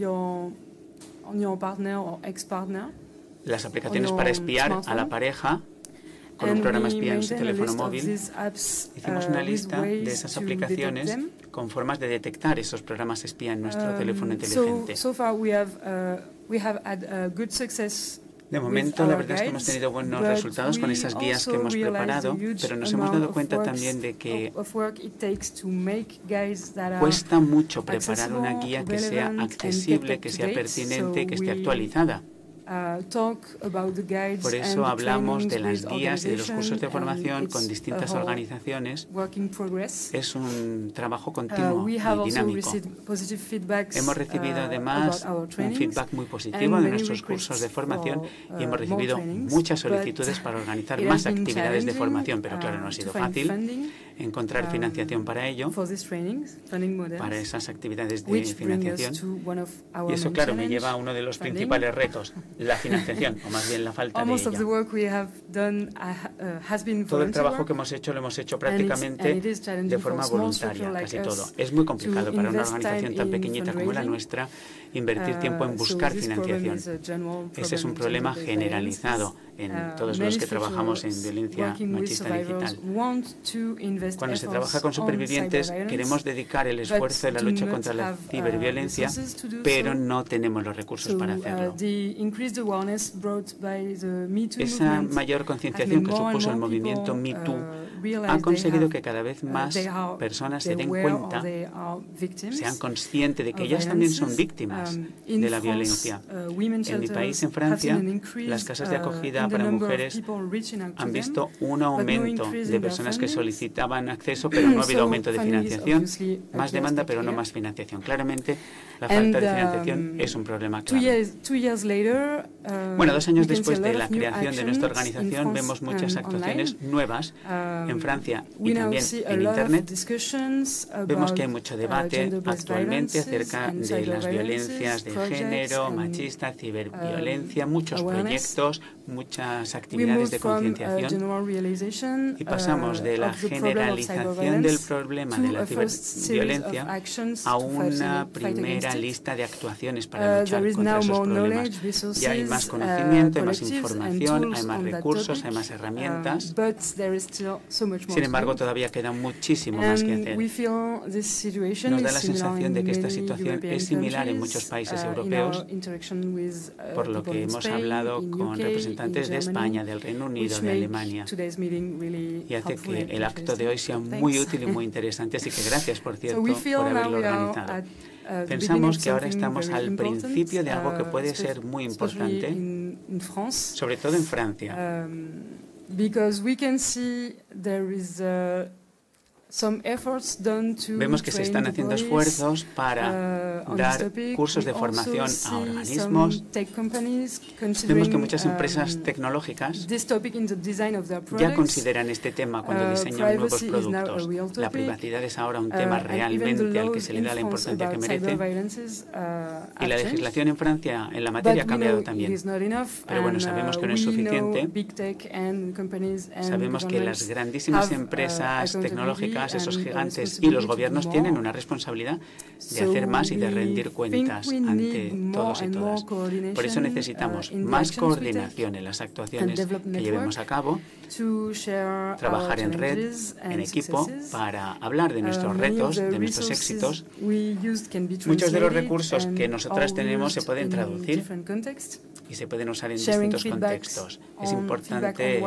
Las aplicaciones para espiar a la pareja con un programa espía en su teléfono móvil. Hicimos una lista de esas aplicaciones con formas de detectar esos programas espía en nuestro teléfono inteligente. De momento, la verdad es que hemos tenido buenos resultados con esas guías que hemos preparado, pero nos hemos dado cuenta también de que cuesta mucho preparar una guía que sea accesible, que sea pertinente, que esté actualizada. Por eso hablamos de las guías y de los cursos de formación con distintas organizaciones. Es un trabajo continuo y dinámico. Hemos recibido además un feedback muy positivo de nuestros cursos de formación y hemos recibido muchas solicitudes para organizar más actividades de formación, pero claro, no ha sido fácil encontrar financiación para ello, para esas actividades de financiación. Y eso, claro, me lleva a uno de los principales retos, la financiación, o más bien la falta de ella. Todo el trabajo que hemos hecho lo hemos hecho prácticamente de forma voluntaria, casi todo. Es muy complicado para una organización tan pequeñita como la nuestra invertir tiempo en buscar financiación. Ese es un problema generalizado en todos los que trabajamos en violencia machista digital. Cuando se trabaja con supervivientes, queremos dedicar el esfuerzo de la lucha contra la ciberviolencia, pero no tenemos los recursos para hacerlo. Esa mayor concienciación que supuso el movimiento MeToo ha conseguido que cada vez más personas se den cuenta, sean conscientes de que ellas también son víctimas de la violencia. En mi país, en Francia, las casas de acogida para mujeres han visto un aumento de personas que solicitaban acceso, pero no ha habido aumento de financiación, más demanda, pero no más financiación. Claramente, la falta de financiación es un problema clave. Bueno, 2 años después de la creación de nuestra organización, vemos muchas actuaciones nuevas en Francia y también en Internet. Vemos que hay mucho debate actualmente acerca de las violencias de género, machista, ciberviolencia, muchos proyectos, muchas actividades de concienciación. Y pasamos de la generalización del problema de la ciberviolencia a una primera lista de actuaciones para luchar contra esos problemas. Ya hay más conocimiento, hay más información, hay más recursos, hay más herramientas. Sin embargo, todavía queda muchísimo más que hacer. Nos da la sensación de que esta situación es similar en muchos países europeos, por lo que hemos hablado con representantes de España, del Reino Unido, de Alemania, y hace que el acto de hoy sea muy útil y muy interesante. Así que gracias, por cierto, por haberlo organizado. Pensamos que ahora estamos al principio de algo que puede ser muy importante, sobre todo en Francia. Vemos que se están haciendo esfuerzos para dar cursos de formación a organismos. Vemos que muchas empresas tecnológicas ya consideran este tema cuando diseñan nuevos productos. La privacidad es ahora un tema realmente al que se le da la importancia que merece. Y la legislación en Francia en la materia ha cambiado también. Pero bueno, sabemos que no es suficiente. Sabemos que las grandísimas empresas tecnológicas, esos gigantes y los gobiernos tienen una responsabilidad de hacer más y de rendir cuentas ante todos y todas. Por eso necesitamos más coordinación en las actuaciones que llevemos a cabo, trabajar en red, en equipo, para hablar de nuestros retos, de nuestros éxitos. Muchos de los recursos que nosotras tenemos se pueden traducir y se pueden usar en distintos contextos. Es importante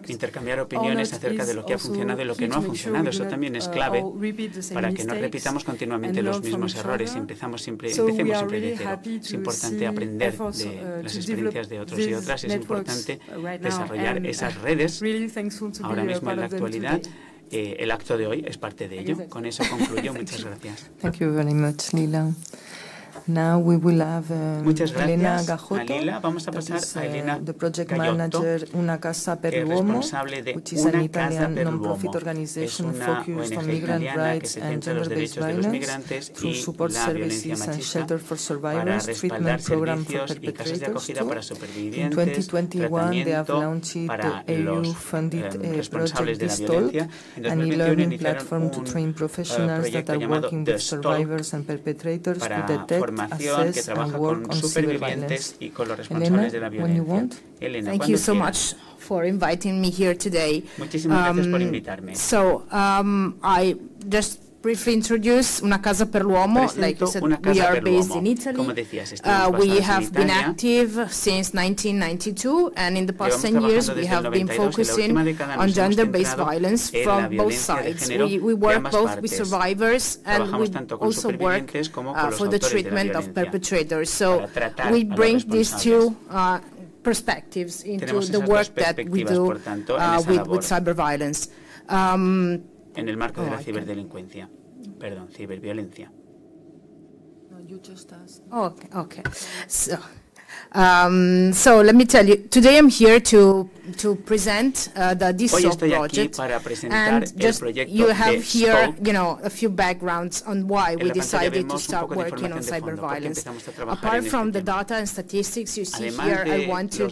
intercambiar opiniones acerca de lo que ha funcionado y lo que no ha funcionado. Eso también es clave para que no repitamos continuamente los mismos errores y empecemos siempre de cero. Es importante aprender de las experiencias de otros y otras. Es importante desarrollar esas redes. Ahora mismo, en la actualidad, el acto de hoy es parte de ello. Con eso concluyo. Muchas gracias. Thank you very much, Lila. Now we will have Elena Gajotto, vamos a pasar a Elena the project manager Una Casa per l'Uomo, which is an Italian non-profit organization focused on migrant rights and gender-based violence through support services and shelter for survivors, treatment program for perpetrators too. In 2021, they have launched the EU-funded project Distolk, an e-learning platform to train professionals that are working with survivors and perpetrators to detect, formación que trabaja con supervivientes y con los responsables de la violencia. Elena, thank you so much for inviting me here today. Muchísimas gracias por invitarme. So I just briefly introduce Una Casa per l'Uomo. Like you said, we are based in Italy. We have been active since 1992, and in the past 10 years we have been focusing on gender-based violence from both sides. We work both with survivors and we also work for the treatment of perpetrators. So we bring these two perspectives into the work that we do with cyber violence. En el marco de la ciberdelincuencia, perdón, ciberviolencia. No, you just asked. Oh, okay. So let me tell you, today I'm here to present the DSOC project, and just you have here, a few backgrounds on why we decided to start working on cyber violence. Apart from the data and statistics you see here, I want to,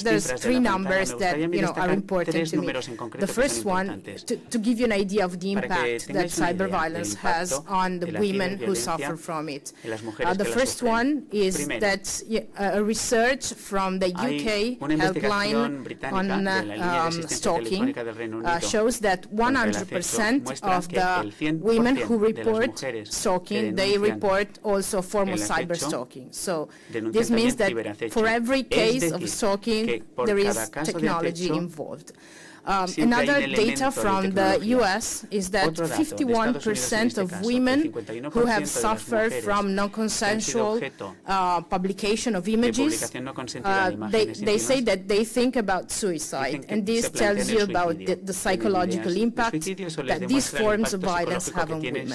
there's three numbers that are important to me. The first one, to give you an idea of the impact that cyber violence has on the women who suffer from it. The first one is that a research from the UK helpline on stalking shows that 100% of the women who report stalking, they report also form of cyber stalking. So this means that for every case of stalking, there is technology involved. Another data from the US is that 51% of women who have suffered from non-consensual publication of images, they say that they think about suicide, and this tells you about the psychological impact that these forms of violence have on women.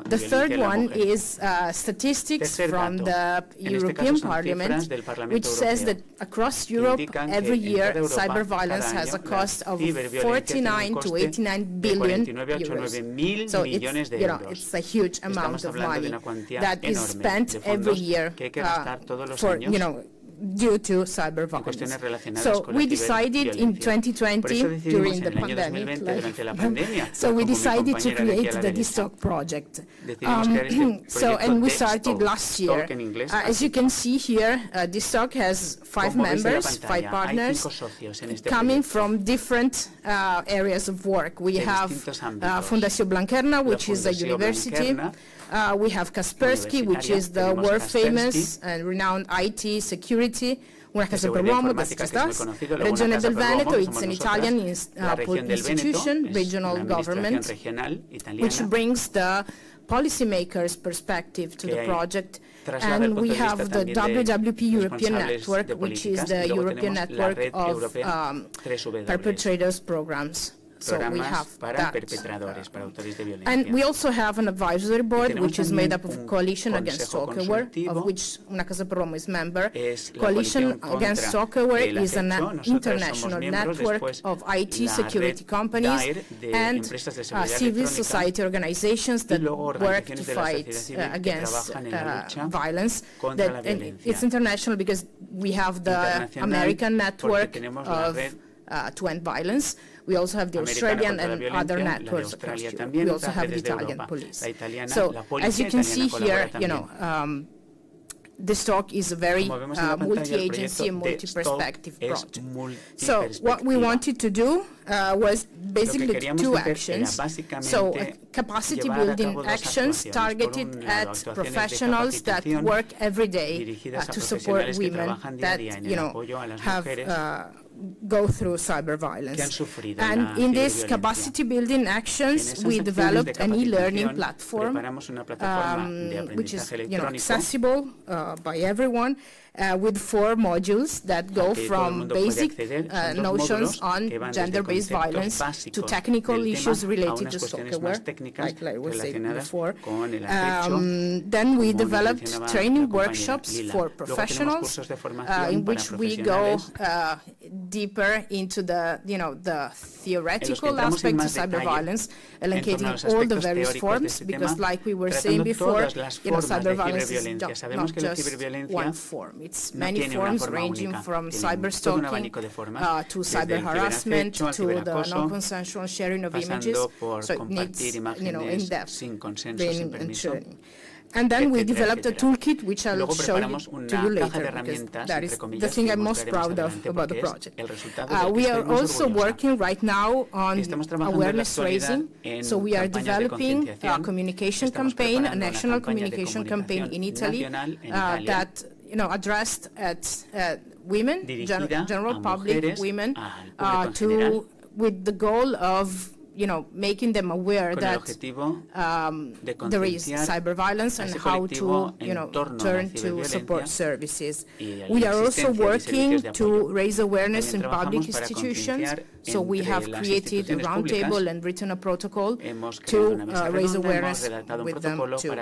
The third one is statistics from the European Parliament, which says that across Europe every year cyber violence has a cost of 49 to 89 billion euros. So it's a huge amount of money that is spent every year for, due to cyber violence. So we decided in 2020, during the pandemic, so we decided to create the DSOC project. And we started last year. As you can see here, DSOC has 5 members, 5 partners, coming from different areas of work. We have Fundació Blanquerna, which is a university. We have Kaspersky, which is the world-famous and renowned IT security. Una Casa per l'Uomo, that's just us. Regione del Veneto, it's an Italian institution, regional government, which brings the policymakers' perspective to the project. And we have the WWP European Network, which is the European network of perpetrators programs. So we have that. And we also have an advisory board, which is made up of Coalition Against Stalkerware, of which Una Casa per l'Uomo is member. Coalition Against Stalkerware is an international network of IT security companies and civil society organizations that work to fight against violence. It's international because we have the American network of to end violence. We also have the Australian and other networks across Europe. We also have the Italian police. So, as you can see here, this talk is a very multi-agency and multi-perspective project. So what we wanted to do was basically 2 actions. So capacity building actions targeted at professionals that work every day to support women that, have go through cyber violence. And in these capacity building actions, we developed an e-learning platform, which is accessible by everyone, with 4 modules that go from basic notions on gender-based violence to technical issues related to stalkerware, like I was saying before. Then we developed training workshops for professionals, in which we go deeper into the the theoretical aspects of cyber violence, allocating all the various forms, because like we were saying before, cyber violence is not just one form. It's many forms, ranging from cyber stalking to cyber harassment to the non-consensual sharing of images. So it needs in-depth training and training. And then we developed a toolkit, which I'll show to you later, because that is the thing I'm most proud of about the project. We are also working right now on awareness raising. So we are developing a communication campaign, a national communication campaign in Italy that addressed at women, general public women, with the goal of making them aware that there is cyber violence and how to, turn to support services. We are also working to raise awareness in public institutions. So we have created a roundtable and written a protocol to raise awareness with them too.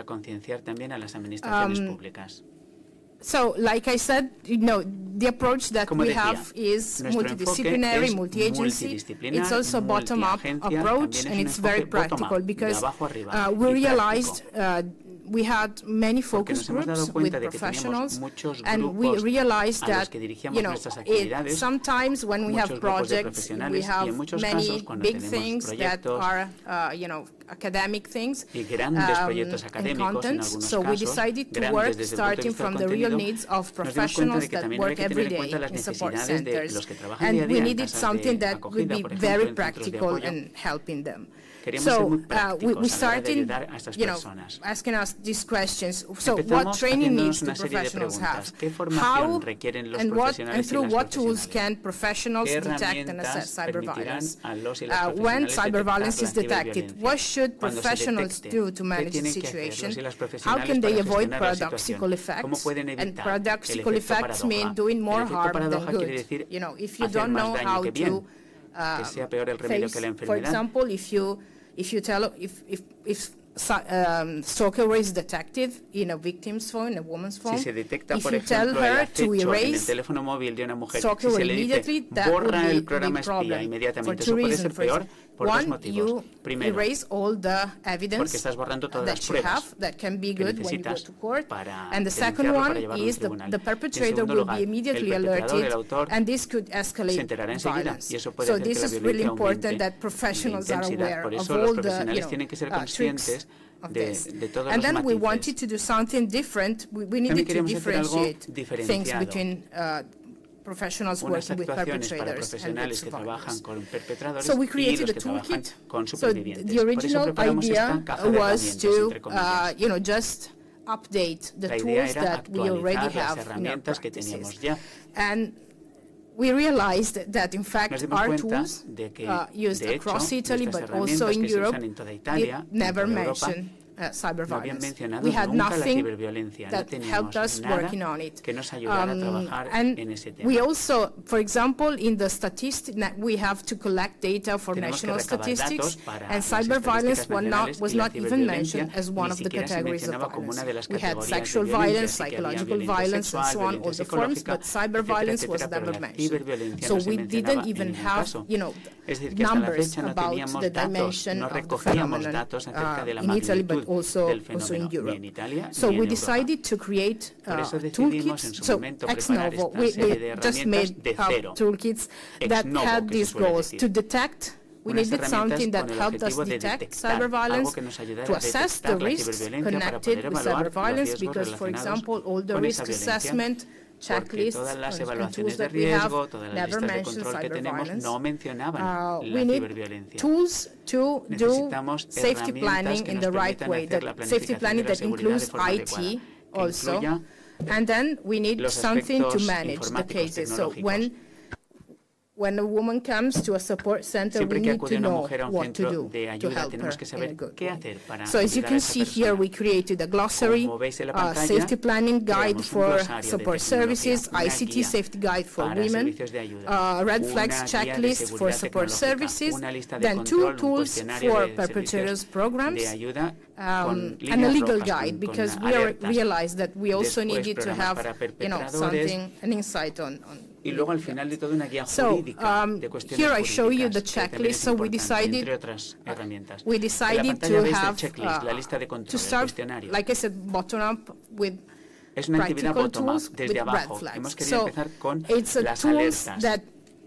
So, like I said, the approach that we have is multidisciplinary, multi-agency. It's also a bottom-up approach, and it's very practical because we realized we had many focus groups with professionals, and we realized that, sometimes when we have projects, we have many big things that are, academic things and contents. So we decided to work starting from the real needs of professionals that work every day in support centers. And we needed something that would be very practical and helping them. So we started, asking us these questions. So what training needs do professionals have? How and what and through what tools can professionals detect and assess cyber violence? When cyber violence is detected, what should professionals do to manage the situation? How can they avoid paradoxical effects? And paradoxical effects mean doing more harm than good. If you don't know how to face, for example, if stalker is detected in a victim's phone, a woman's phone, if you tell her to erase stalker immediately, that would be a big problem for two reasons. One, you erase all the evidence that you have that can be good when you go to court. And the second one is the perpetrator will be immediately alerted, and this could escalate violence. So this is really important that professionals are aware of all the tricks of this. And then we wanted to do something different. We needed to differentiate things between professionals working with perpetrators and with survivors. So we created a toolkit. So the original idea was to, just update the tools that we already have in our practices. And we realized that, in fact, our tools used across Italy, but also in Europe, did never mention cyber violence. We had nothing that helped us working on it. And we also, for example, in the statistics, we have to collect data for national statistics, and cyber violence was not even mentioned as one of the categories of violence. We had sexual violence, psychological violence, and so on, all the forms, but cyber violence was never mentioned. So we didn't even have, numbers about the dimension of the phenomenon in Italy, but also in Europe. So we decided to create toolkits. So ex novo, we just made toolkits that had these goals to detect. We needed something that helped us detect cyber violence, to assess the risks connected with cyber violence, because, for example, all the risk assessment checklists and tools that we have never mention cyber violence. We need tools to do safety planning in the right way, safety planning that includes IT also. And then we need something to manage the cases. So when a woman comes to a support center, we need to know what to do to help her in a good way. So as you can see here, we created a glossary, safety planning guide for support services, ICT safety guide for women, red flags checklist for support services, then 2 tools for perpetrators programs, and a legal guide, because we realized that we also needed to have, something, an insight on. So here I show you the checklist. So we decided to have to start, like I said, bottom up with practical tools with red flags. So it's a tools that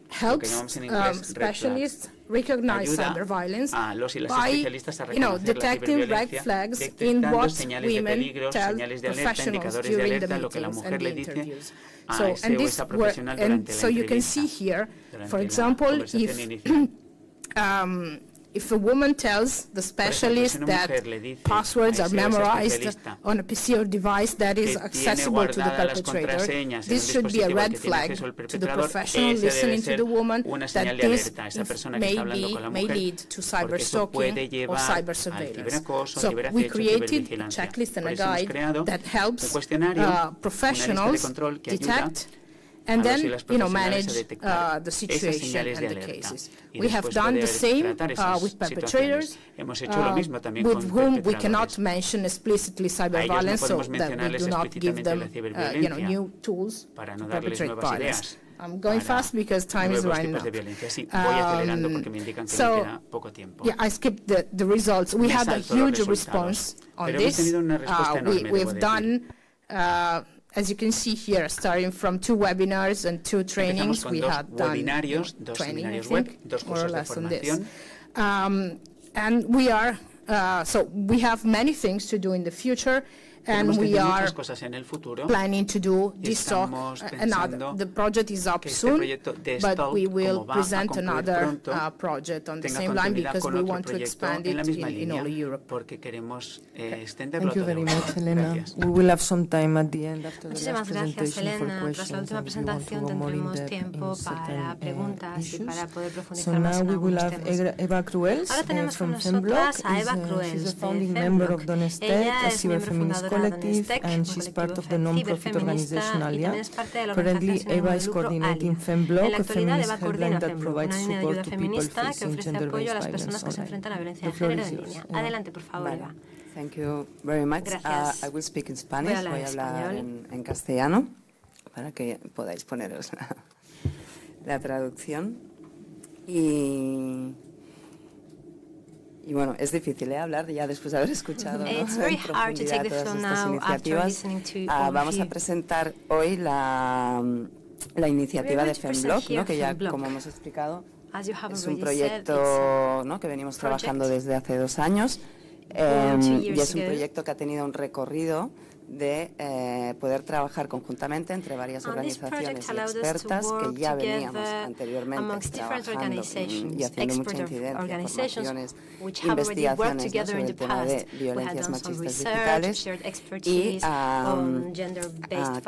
helps specialists recognize cyber violence by, detecting red flags in what women tell professionals during the meetings and the interviews. So you can see here, for example, if a woman tells the specialist that passwords are memorized on a PC or device that is accessible to the perpetrator, this should be a red flag to the professional listening to the woman that this may lead to cyber stalking or cyber surveillance. So we created a checklist and a guide that helps professionals detect and then, manage the situation and the cases. We have done the same with perpetrators, with whom we cannot mention explicitly cyber violence, so that we do not give them, new tools to perpetrate violence. I'm going fast because time is running out. I skipped the results. We had a huge response on this. We've done as you can see here, starting from 2 webinars and 2 trainings, we had done training, I think, more or less on this. And we are, so we have many things to do in the future, and we are planning to do this talk. The project is up soon, but we will present another project on the same line because we want to expand it in all Europe. Thank you very much, Elena. We will have some time at the end after the last presentation for questions. So now we will have Eva Cruels from Fembloc. She's a founding member of Donestet, a cyberfeminist collective, and she's part of the non-profit organization Alia. Currently, Eva is coordinating Fembloc, a feminist helpline that provides support to people facing gender-based violence online. The floor is yours. Adelante, por favor, Eva. Thank you very much. I will speak in Spanish. Voy a hablar en castellano para que podáis poneros la traducción. Y bueno, es difícil hablar ya después de haber escuchado en profundidad todas estas iniciativas. Vamos a presentar hoy la iniciativa de Fembloc, ¿no? Que ya, como hemos explicado, es un proyecto, ¿no? que venimos trabajando desde hace 2 años. Y es un proyecto que ha tenido un recorrido de poder trabajar conjuntamente entre varias organizaciones y expertas que ya veníamos anteriormente trabajando y haciendo mucha incidencia, formaciones, investigaciones sobre el tema de violencias machistas digitales y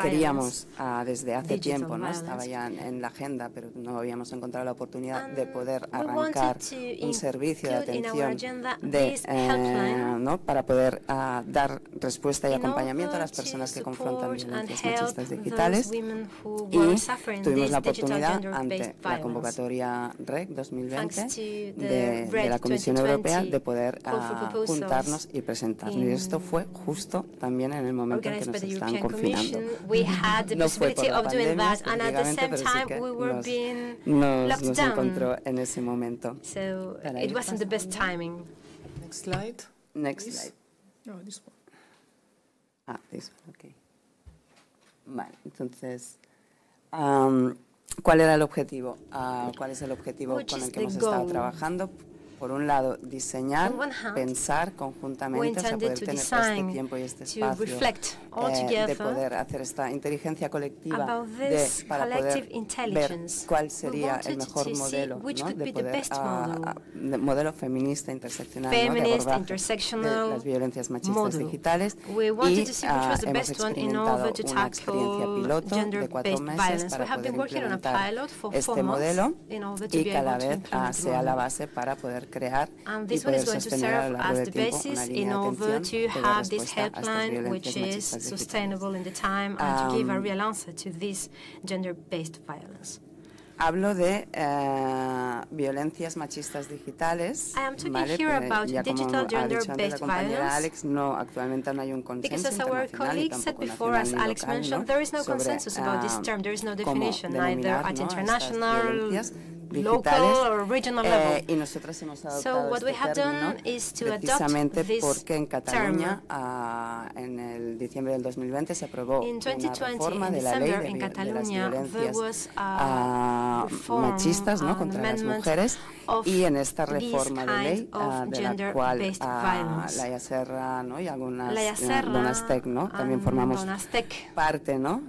queríamos desde hace tiempo, ¿no? Estaba ya en la agenda, pero no habíamos encontrado la oportunidad de poder arrancar un servicio de atención ¿no? para poder dar respuesta y acompañamiento a las personas que confrontan violencias machistas digitales y tuvimos la oportunidad ante la convocatoria REC 2020 de la Comisión Europea de poder juntarnos y presentarnos. Y esto fue justo también en el momento en que nos estaban confinando. No fue por la pandemia específicamente, pero sí que nos encontró en ese momento. It wasn't the best timing. Next slide. Next slide. Oh, this one. This one, ok. Vale, entonces, ¿cuál era el objetivo? ¿Cuál es el objetivo con el que hemos estado trabajando? Por un lado, diseñar, pensar conjuntamente, o sea, poder tener este tiempo y este espacio de poder hacer esta inteligencia colectiva para poder ver cuál sería el mejor modelo, ¿no? De poder, modelo feminista interseccional, ¿no? De abordar las violencias machistas digitales y hemos experimentado una experiencia piloto de 4 meses para poder implementar este modelo y que a la vez sea la base para poder crear y poder sostener a lo largo del tiempo una línea de atención que dé respuesta a estas violencias machistas digitales. Hablo de violencias machistas digitales, ¿vale? Ya como ha dicho antes la compañera Alex, actualmente no hay un consenso internacional y tampoco nacional ni local, ¿no? sobre cómo denominar, ¿no? estas violencias. local or regional level. Y nosotros hemos So what we have done is to adopt this porque en Cataluña en el diciembre del 2020 se aprobó una reforma de la ley de las violencias machistas, ¿no?, contra las mujeres, y en esta reforma de ley de la cual Laia Serra, ¿no?, y algunas Donastec, ¿no?, también formamos parte, ¿no?,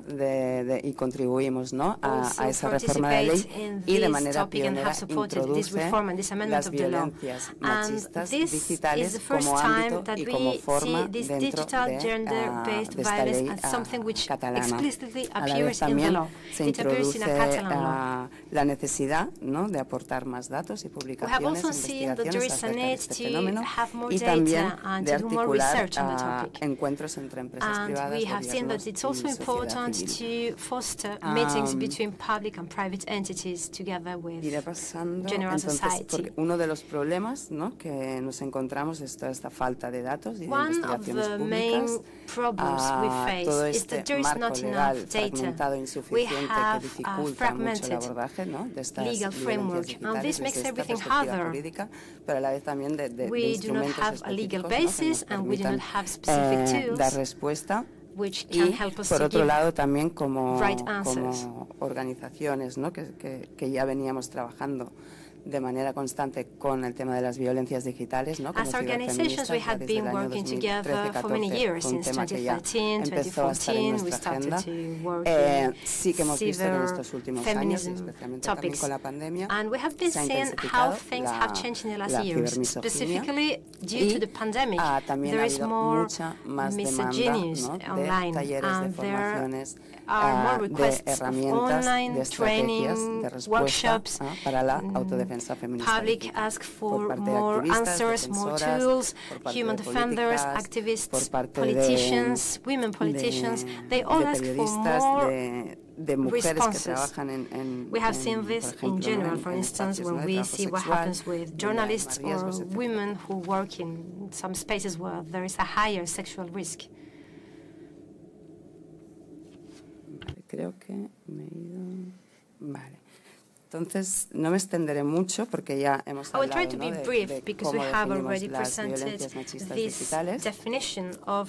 y contribuimos, ¿no?, a esa reforma de ley, y de manera pionera introduce las violencias machistas digitales como ámbito y como forma dentro de esta ley catalana. A la vez también se introduce la necesidad, ¿no?, de aportar más datos y publicaciones, investigaciones acerca de este fenómeno, y también de articular encuentros entre empresas privadas, gobiernos y sociedad civil. Iré pasando, entonces, porque uno de los problemas, ¿no?, que nos encontramos es toda esta falta de datos y de investigaciones públicas, todo este marco legal fragmentado e insuficiente que dificulta mucho el abordaje, ¿no?, de estas violencias digitales desde esta perspectiva jurídica, pero a la vez también de instrumentos específicos, ¿no?, que nos permitan dar respuesta. Y por otro lado también como organizaciones, ¿no?, que ya veníamos trabajando de manera constante con el tema de las violencias digitales, ¿no? As organizations, we have been working together for many years. Since 2013, 2014, we started to work in sí que hemos visto en estos últimos años, especialmente también con la pandemia, and we have been seeing how things have changed in the last years. Specifically, due to the pandemic, there is more misogyny online, and there are more requests of online training, workshops. Para la autodefensa feminista. Public ask for more answers, more tools. Human defenders, activists, politicians, women politicians, they all ask for more responses. We have seen this in general, for instance, when we see what happens with journalists or women who work in some spaces where there is a higher sexual risk. Creo que me he ido. Vale. Entonces, no me extenderé mucho porque ya hemos hablado, ¿no?, de cómo definimos las violencias machistas digitales,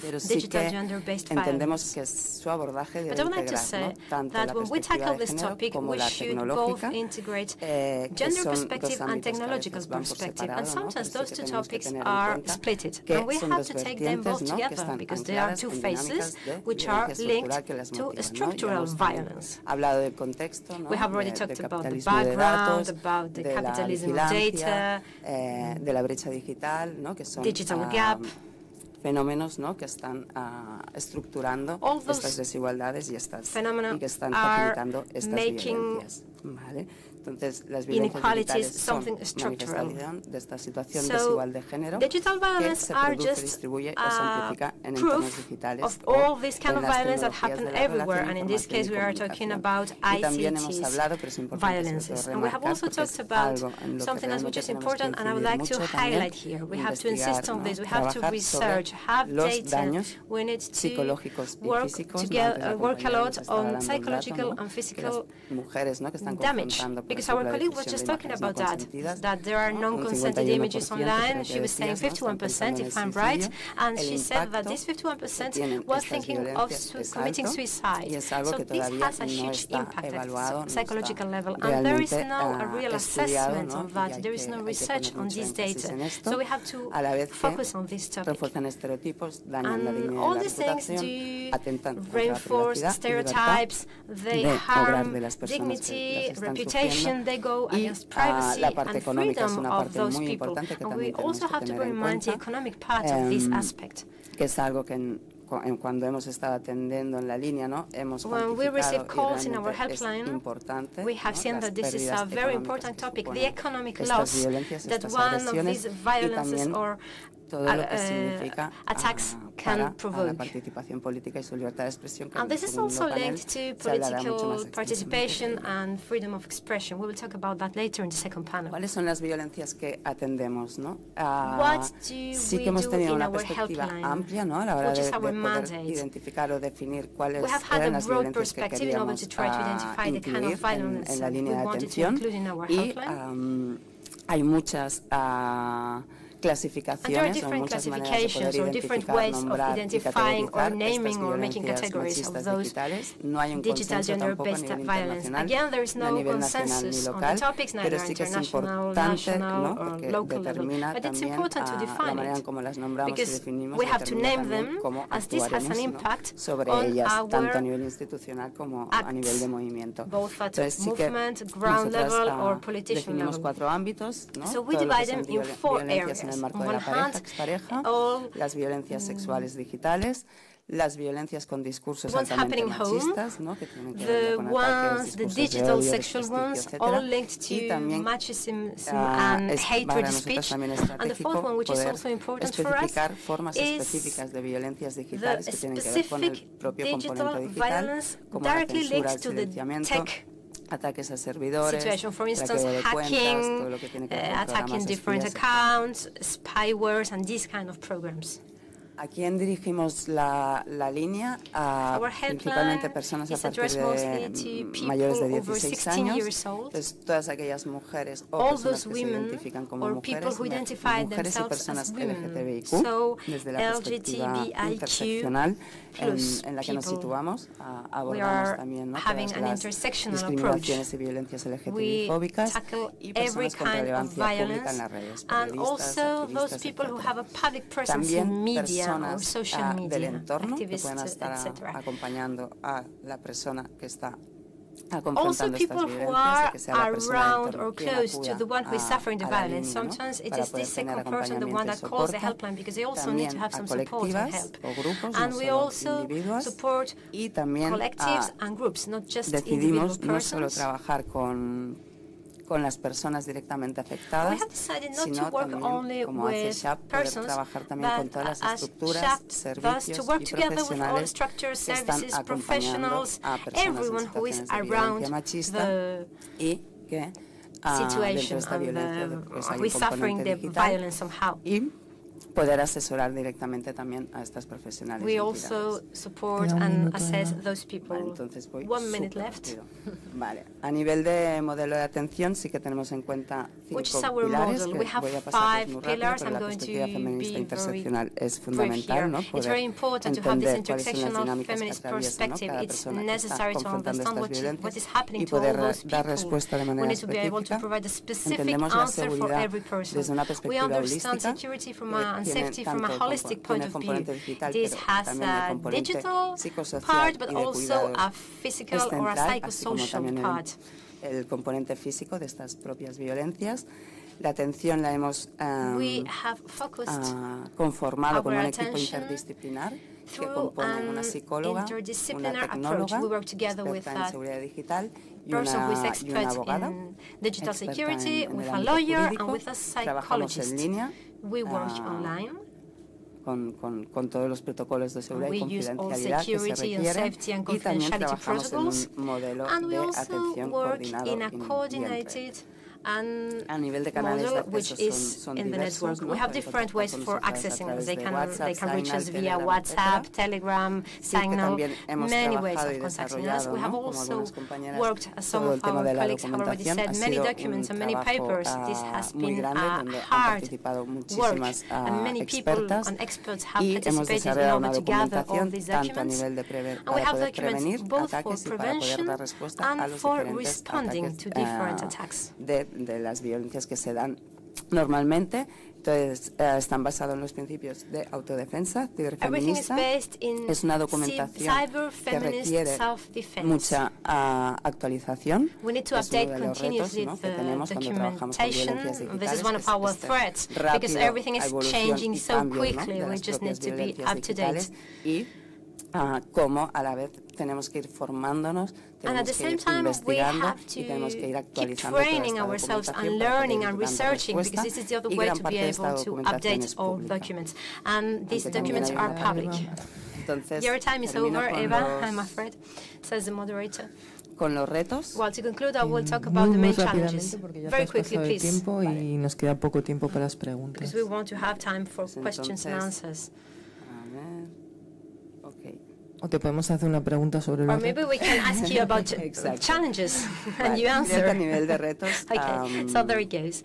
pero sí que entendemos que es su abordaje de integrar, ¿no?, tanto la perspectiva de género como la tecnológica, que son dos ámbitos que van por separado, ¿no?, pero sí que tenemos que tener en cuenta que son dos vertientes, ¿no?, que están ancladas en dinámicas de violencia estructural que las motivan, ¿no? Ha hablado del contexto, ¿no?, de capitalismo de datos, de la vigilancia, de la brecha digital, ¿no?, que son fenómenos, ¿no?, que están estructurando estas desigualdades y que están facilitando estas violencias. ¿Vale? Entonces, las violencias digitales son manifestación de esta situación desigual de género que se produce, distribuye o se amplifica en entornos digitales o en las tecnologías de la relación, información y comunicación. Y también hemos hablado, pero es importante sobre todo remarcar, porque es algo en lo que realmente tenemos que incidir mucho también, investigar, ¿no?, trabajar sobre los daños psicológicos y físicos, ¿no?, work a lot on psychological and physical mujeres, ¿no?, que están confrontando. Because our colleague was just talking about that there are non-consented images online. She was saying 51%, if I'm right, and she said that this 51% was thinking of committing suicide. So this has a huge impact at the psychological level, and there is no a real assessment of that. There is no research on this data. So we have to focus on this topic. And all these things do reinforce stereotypes, they harm dignity, reputation. They go against privacy and freedom of those people. And we also have to bear in mind the economic part of this aspect. Que es algo que cuando hemos estado atendiendo en la línea, ¿no?, hemos when we receive calls in our helpline, we have seen that this is a very important topic, the economic loss that one of these violences or todo lo que significa attacks can provoke. La participación política y su libertad de expresión. And this is also linked to political participation and freedom of expression. We will talk about that later in the second panel. ¿Cuáles son las violencias que atendemos, no? Sí que hemos tenido una perspectiva amplia, ¿no? A la hora de poder identificar o definir cuáles eran las violencias que queríamos incluir en la línea de atención y hay muchas clasificaciones o muchas maneras de poder identificar, nombrar y categorizar estas violencias machistas digitales. No hay un consenso tampoco a nivel internacional, ni a nivel nacional ni local, pero sí que es importante, ¿no? Porque determina también la manera en cómo las nombramos y definimos, determina también cómo actuaremos, ¿no? sobre ellas, tanto a nivel institucional como a nivel de movimiento. Entonces sí que nosotras definimos 4 ámbitos, ¿no? So we divide them in 4 areas. En el marco de la pareja, expareja, las violencias sexuales digitales, las violencias con discursos altamente machistas, ¿no? Que tienen que ver con ataques, discursos de odio, desprestigio, etcétera. Y también es para nosotros también estratégico poder especificar formas específicas de violencias digitales que tienen que ver con el propio componente digital, como la censura, el silenciamiento, ataques a servidores, for instance, hacking, attacking different accounts, spywares, and these kind of programs. ¿A quién dirigimos la línea? A principalmente personas a partir de mayores de 16 años. Entonces, todas aquellas mujeres o personas que se identifican como mujeres y personas LGTBIQ, desde la perspectiva interseccional en la que nos situamos, abordamos también, ¿no? Todas las discriminaciones y viencias LGTBI-fóbicas y personas con relevancia pública en las redes, periodistas, activistas, también personas del entorno que pueden estar acompañando a la persona que está confrontando estas violencias, que sea la persona del entorno quien acuda a la línea, ¿no? Para poder tener acompañamiento y soporte, también a colectivas o grupos, no solo individuos, y también decidimos no solo trabajar con las personas directamente afectadas, sino también, como hace SHAP, poder trabajar también con todas las estructuras, servicios y profesionales que están acompañando a personas en situaciones de violencia machista y que dentro de esta violencia pues, hay un componente digital y poder asesorar directamente también a estas profesionales. We also support and assess those people. Vale, entonces voy 1 minute left. Vale, a nivel de modelo de atención sí que tenemos en cuenta 5 pilares que voy a pasar muy rápido, pero la perspectiva feminista interseccional es fundamental, ¿no? Poder entender cuáles son las dinámicas que atraviesan, ¿no? Cada persona que está confrontando estas violencias y poder dar respuesta de manera específica. Entendemos la seguridad desde una perspectiva holística. Safety from a holistic point of view. This has a digital part, but also a physical or a psychosocial part. El componente físico de estas propias violencias. La atención la hemos conformado con un equipo interdisciplinar que compone una psicóloga, una tecnóloga, experta en seguridad digital y una abogada, digital security, en with el a ámbito lawyer jurídico. and with a Trabajamos en psychologist. línea. We work online. Con todos los protocolos de seguridad y We use all confidencialidad que se security and requieren safety and y también confidentiality trabajamos protocols. en un modelo And we de also atención work coordinado in a y en coordinated and a nivel de canales de model which acceso is son in the diversos, network. ¿no? We have Pueden different contactar ways con for nosotros a accessing us. través They de can WhatsApp, reach us Signal, via Telegram, WhatsApp, etcétera. Telegram, Sí, que Signal, también hemos many ways trabajado of y contacting us. desarrollado, We have ¿no? Como also algunas compañeras, worked, as some todo el of tema our de la colleagues have already documentación said, ha many sido documents un and many trabajo papers. This has muy been grande a donde han hard participado work, muchísimas and many people expertas and experts have y hemos participated in desarrollado una order to gather all documentación these tanto a documents. nivel de And we para have poder prevenir documents both for ataques y para poder prevention dar respuesta a and los for diferentes responding ataques to different attacks. de las violencias que se dan normalmente. Entonces, están basados en los principios de autodefensa, ciberfeminista. Es una documentación que requiere mucha actualización. We need to es uno update de los retos, ¿no? que tenemos cuando trabajamos con violencias digitales. This is one of our threats because everything is changing so quickly. We just need to be up to date. Y como a la vez tenemos que ir formándonos, tenemos que ir investigando y tenemos que ir actualizando toda esta documentación para poder ir dando respuesta, y gran parte de esta documentación es pública. Entonces, your time is over, Eva, I'm afraid, says the moderator. Con los retos. Well, to conclude, I will talk about the main challenges. Very quickly, please. Tiempo y nos queda poco tiempo para las preguntas. Because we want to have time for questions and answers. A ver. Okay. O te podemos hacer una pregunta sobre los retos. Or maybe we can ask you about challenges and you answer. A nivel de retos. Okay, so there it goes.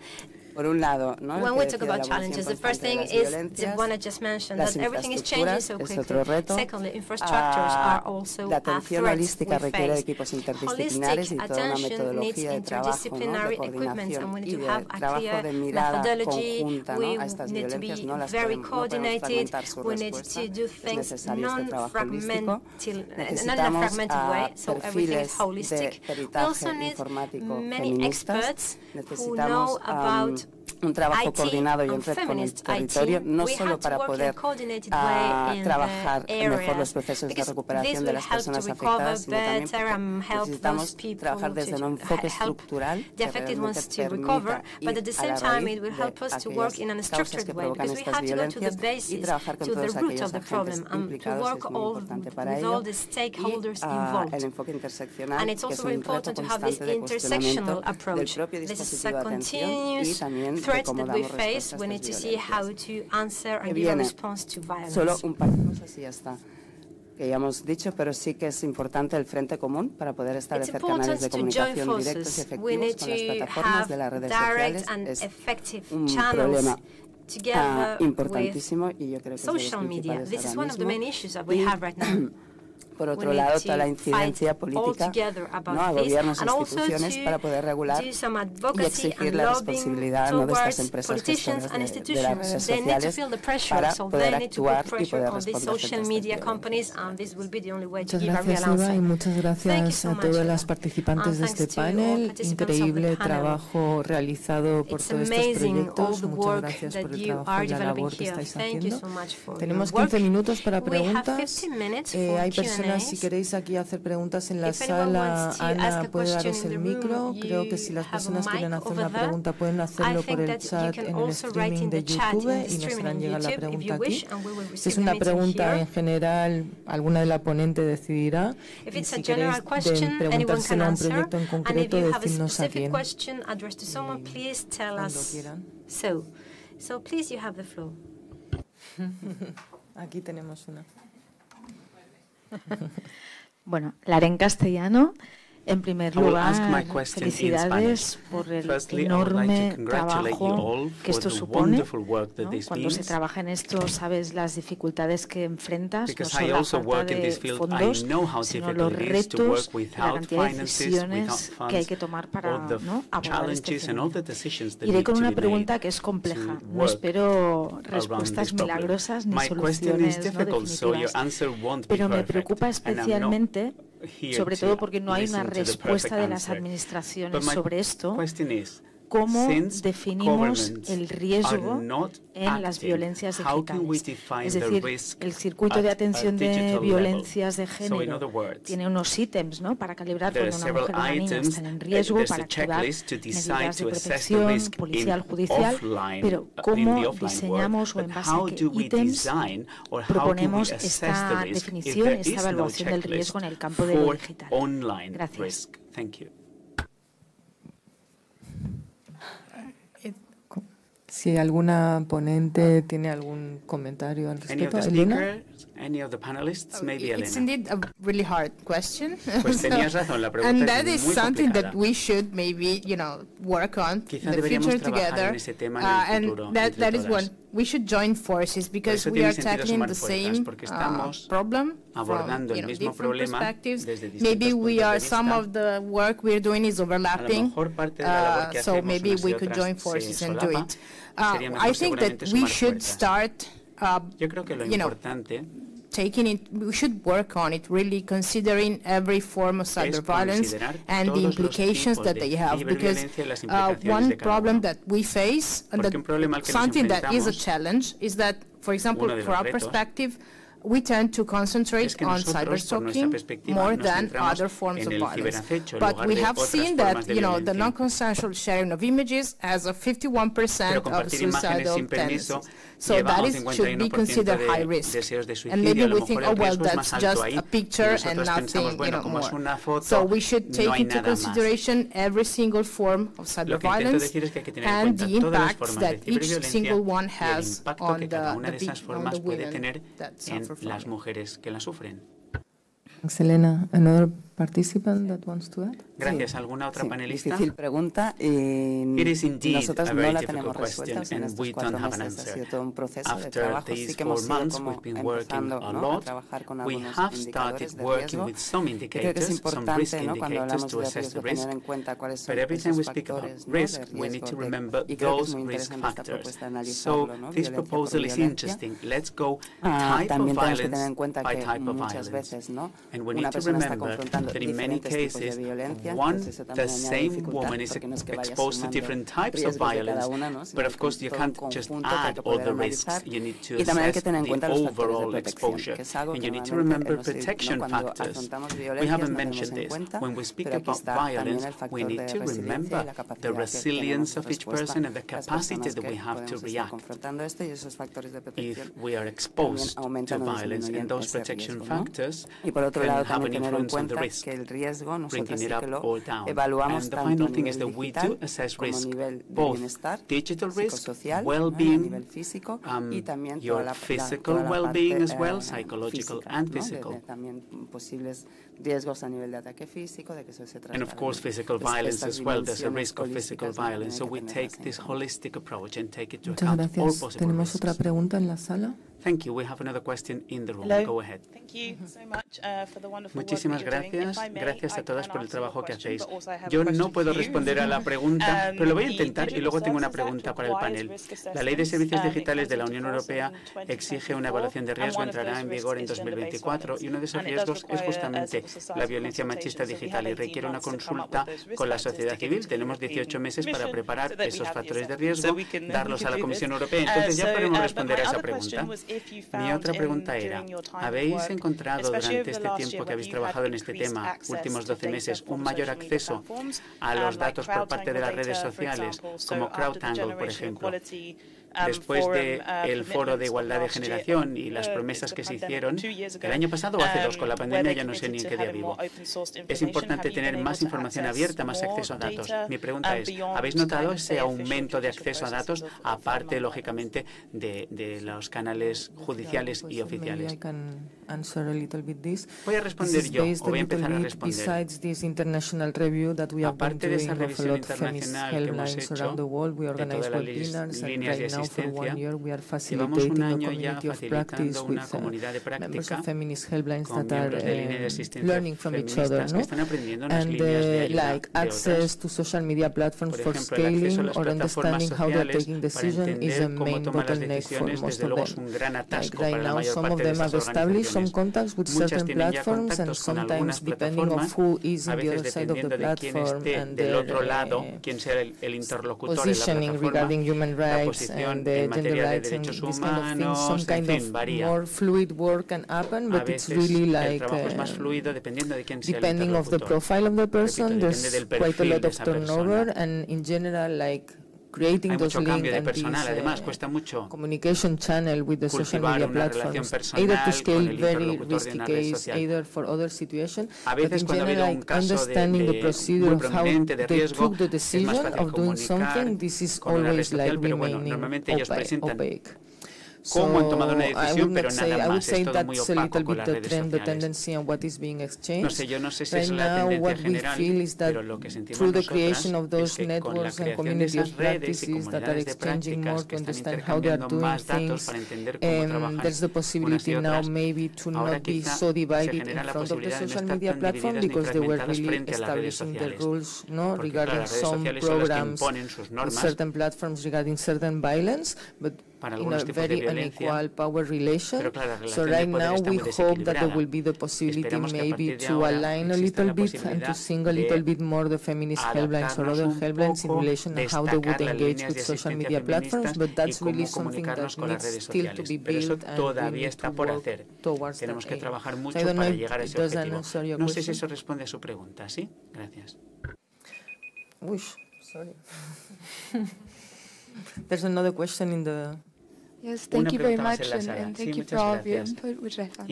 Por un lado, ¿no? When we talk about challenges, the first thing is the one I just mentioned, that everything is changing so quickly. Secondly, infrastructures are also a threat we face. Holistic attention needs interdisciplinary equipment, and we need to have a clear methodology. We need to be very coordinated. We need to do things not in a fragmented way, so everything is holistic. We also need many experts who know about un trabajo coordinado y en red con el territorio, no solo para poder trabajar mejor los procesos de recuperación de las personas afectadas, sino también porque necesitamos trabajar desde un enfoque estructural que realmente permita ir a la raíz de aquellas causas que provocan estas violencias y trabajar con todos aquellos agentes implicados, es muy importante para ello. Y el enfoque interseccional, que es un reto constante de cuestionamiento del propio dispositivo de atención y también threat that we face, we need to see how to answer and give a response to violence. Solo un par de cosas y ya está, que ya hemos dicho, pero sí que es importante el frente común para poder establecer canales de comunicación directos y efectivos con las plataformas de las redes sociales. Es un problema importantísimo y yo creo que es de los principales ahora mismo. Por otro lado, toda la incidencia política, ¿no?, a gobiernos e instituciones para poder regular y exigir la responsabilidad, ¿no?, de estas empresas gestoras de las redes sociales para poder actuar y poder responder Muchas gracias, Eva, y muchas gracias a todas las participantes de este panel. Increíble trabajo realizado por todos estos proyectos. Muchas gracias por el trabajo y la labor que estáis haciendo. Tenemos 15 minutos para preguntas. Hay personas, si queréis aquí hacer preguntas en la sala, Ana puede daros el micro. Creo que si las personas quieren hacer una pregunta pueden hacerlo por el chat en el streaming de YouTube y nos harán llegar la pregunta aquí. Si es una pregunta en general, alguna de la ponente decidirá. Y si queréis preguntárselo a un proyecto en concreto, decidnos a quién. Cuando quieran. So please, you have the floor. Aquí tenemos una. Bueno, la haré en castellano. En primer lugar, felicidades por el enorme trabajo que esto supone, ¿no? Cuando se trabaja en esto, sabes las dificultades que enfrentas, no solo la falta de fondos, sino los retos y la cantidad de decisiones que hay que tomar para, ¿no?, abordar este fenómeno. Iré con una pregunta que es compleja. No espero respuestas milagrosas ni soluciones, ¿no?, definitivas, pero me preocupa especialmente, sobre todo porque no hay una respuesta de las administraciones sobre esto, cómo definimos el riesgo en las violencias digitales. Es decir, el circuito de atención de violencias de género tiene unos ítems, ¿no?, para calibrar cuando una mujer o una niña están en riesgo, para activar medidas de protección policial, judicial, pero cómo diseñamos o en base a qué ítems proponemos esta definición, esta evaluación del riesgo en el campo de lo digital. Gracias. Si alguna ponente tiene algún comentario al respecto, Elena. It's indeed a really hard question. Pues tenías razón, la pregunta and that es is muy something complicada. that we should maybe, work on Quizá in the future trabajar together. En ese tema en el futuro, and that is what we should join forces, because we are tackling the same problem abordando from el mismo different problema perspectives. desde distintos Maybe we are puntos de some vista. of the work we're doing is overlapping, so maybe we could join forces and do it. I think that we should start. Yo creo que lo importante we should work on it, really considering every form of cyber violence and the implications that they have, because one problem that we face, and something that is a challenge, is that, for example, from our perspective, we tend to concentrate on cyberstalking more than other forms of violence. But we have seen that, the non-consensual sharing of images has a 51% of suicidal tendencies. So that should be considered high risk. And maybe we think, oh, well, that's just a picture and nothing, more. So we should take into consideration every single form of cyber violence and the impacts that each single one has on the women that suffer from las mujeres que la sufren. Selena, another participant that wants to add? Gracias. ¿Alguna otra panelista? Difícil pregunta y nosotros no la tenemos resuelta en estos 4 meses. Ha sido todo un proceso de trabajo. Sí que hemos ido como empezando a trabajar con algunos indicadores de riesgo. Creo que es importante, cuando hablamos de riesgo, tener en cuenta cuáles son esos factores de riesgo. Y creo que es muy interesante esta propuesta de analizarlo, violencia por violencia. También tenemos que tener en cuenta que muchas veces, una persona está confrontando diferentes tipos de violencia. The same woman is exposed to different types of violence, but of course you can't just add all the risks. You need to assess the overall exposure, and you need to remember protection factors. We haven't mentioned this. When we speak about violence, we need to remember the resilience of each person and the capacity that we have to react if we are exposed to violence, and those protection factors can have an influence on the risk, bringing it up or down. And the final thing is that we do assess risk, both digital risk, well-being, your physical well-being as well, psychological and physical. And of course physical violence as well. There's a risk of physical violence. So we take this holistic approach and take into account all possible ¿Tenemos risks. otra pregunta en la sala? Thank you. We have another question in the room. Hello. Go ahead. Thank you so much for the wonderful Muchísimas work that you're doing. gracias. If I may, Gracias a I todas can por el answer your trabajo que question, hacéis. but also I have a Yo question no puedo for you. responder a la pregunta, pero lo voy a The intentar y luego tengo una Digital pregunta Services para el Act panel. requires La Ley de risk Servicios assessments, Digitales de la it Unión comes into Europea force in exige una evaluación de riesgo, entrará en vigor en 2024 y uno de esos riesgos es justamente la violencia machista digital y requiere una consulta con la sociedad civil. Tenemos 18 meses para preparar esos factores de riesgo, darlos a la Comisión Europea. Entonces ya podemos responder a esa pregunta. Mi otra pregunta era, ¿habéis encontrado durante este tiempo que habéis trabajado en este tema, últimos 12 meses, un mayor acceso a los datos por parte de las redes sociales, como CrowdTangle, por ejemplo? Después del Foro de Igualdad de Generación y las promesas que se hicieron el año pasado o hace 2 con la pandemia, ya no sé ni en qué día vivo. Es importante tener más información abierta, más acceso a datos. Mi pregunta es, ¿habéis notado ese aumento de acceso a datos, aparte, lógicamente, de los canales judiciales y oficiales? Voy a responder yo, o voy a empezar a responder. Aparte de esa revisión internacional que hemos hecho de todas las líneas de asistencia, llevamos un año ya facilitando una comunidad de práctica con miembros de línea de asistencia feministas que están aprendiendo unas líneas de ayuda de otras. Por ejemplo, el acceso a las plataformas sociales para entender cómo toman las decisiones, desde luego es un gran atasco para la mayor parte de esas organizaciones. Muchas tienen ya contactos con algunas plataformas, a veces dependiendo de quién esté del otro lado, quién sea el interlocutor de la plataforma, la posición en materia de derechos humanos, en fin, varía. A veces el trabajo es más fluido dependiendo de quién sea el interlocutor. Repito, depende del perfil de esa persona. Hay mucho cambio de personal, además cuesta mucho cultivar una relación personal con el interlocutor de una red social. A veces cuando ha habido un caso muy prominente de riesgo, es más fácil comunicar con una red social, pero bueno, normalmente ellos presentan cómo han tomado una decisión, pero nada más, es todo muy opaco con las redes sociales. No sé, yo no sé si es la tendencia general, pero lo que sentimos nosotras es que con la creación de esas redes y comunidades de prácticas que están intercambiando más datos para entender cómo trabajan unas y otras, ahora quizá se genera la posibilidad de no estar tan divididas ni fragmentadas frente a las redes sociales, porque claro, las redes sociales son las que imponen sus normas, in a very unequal power relation. So right now we hope that there will be the possibility maybe to align a little bit and to sing a little bit more the feminist helplines or other helplines in relation to how they would engage with social media platforms, but that's really something that needs still to be built and we need to work towards that aim. So I don't know if does that answer your question. No sé si eso responde a su pregunta, ¿sí? Gracias. Uy, sorry. There's another question in the... Yes, thank you very much, and thank you for all of your input, which I found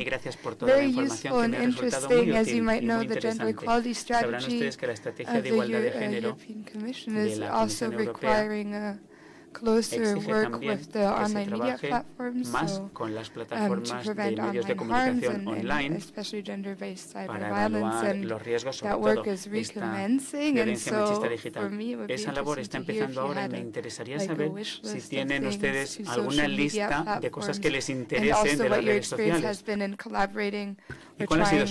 very useful and interesting. As you might know, the gender equality strategy of the European Commission is also requiring a closer work with the online media platforms, so to prevent online harms and especially gender-based cyber violence, and that work is recommencing. And so for me, it would be interesting to hear if you had like a wish list of things to social media platforms, and also what your experience has been in collaborating or trying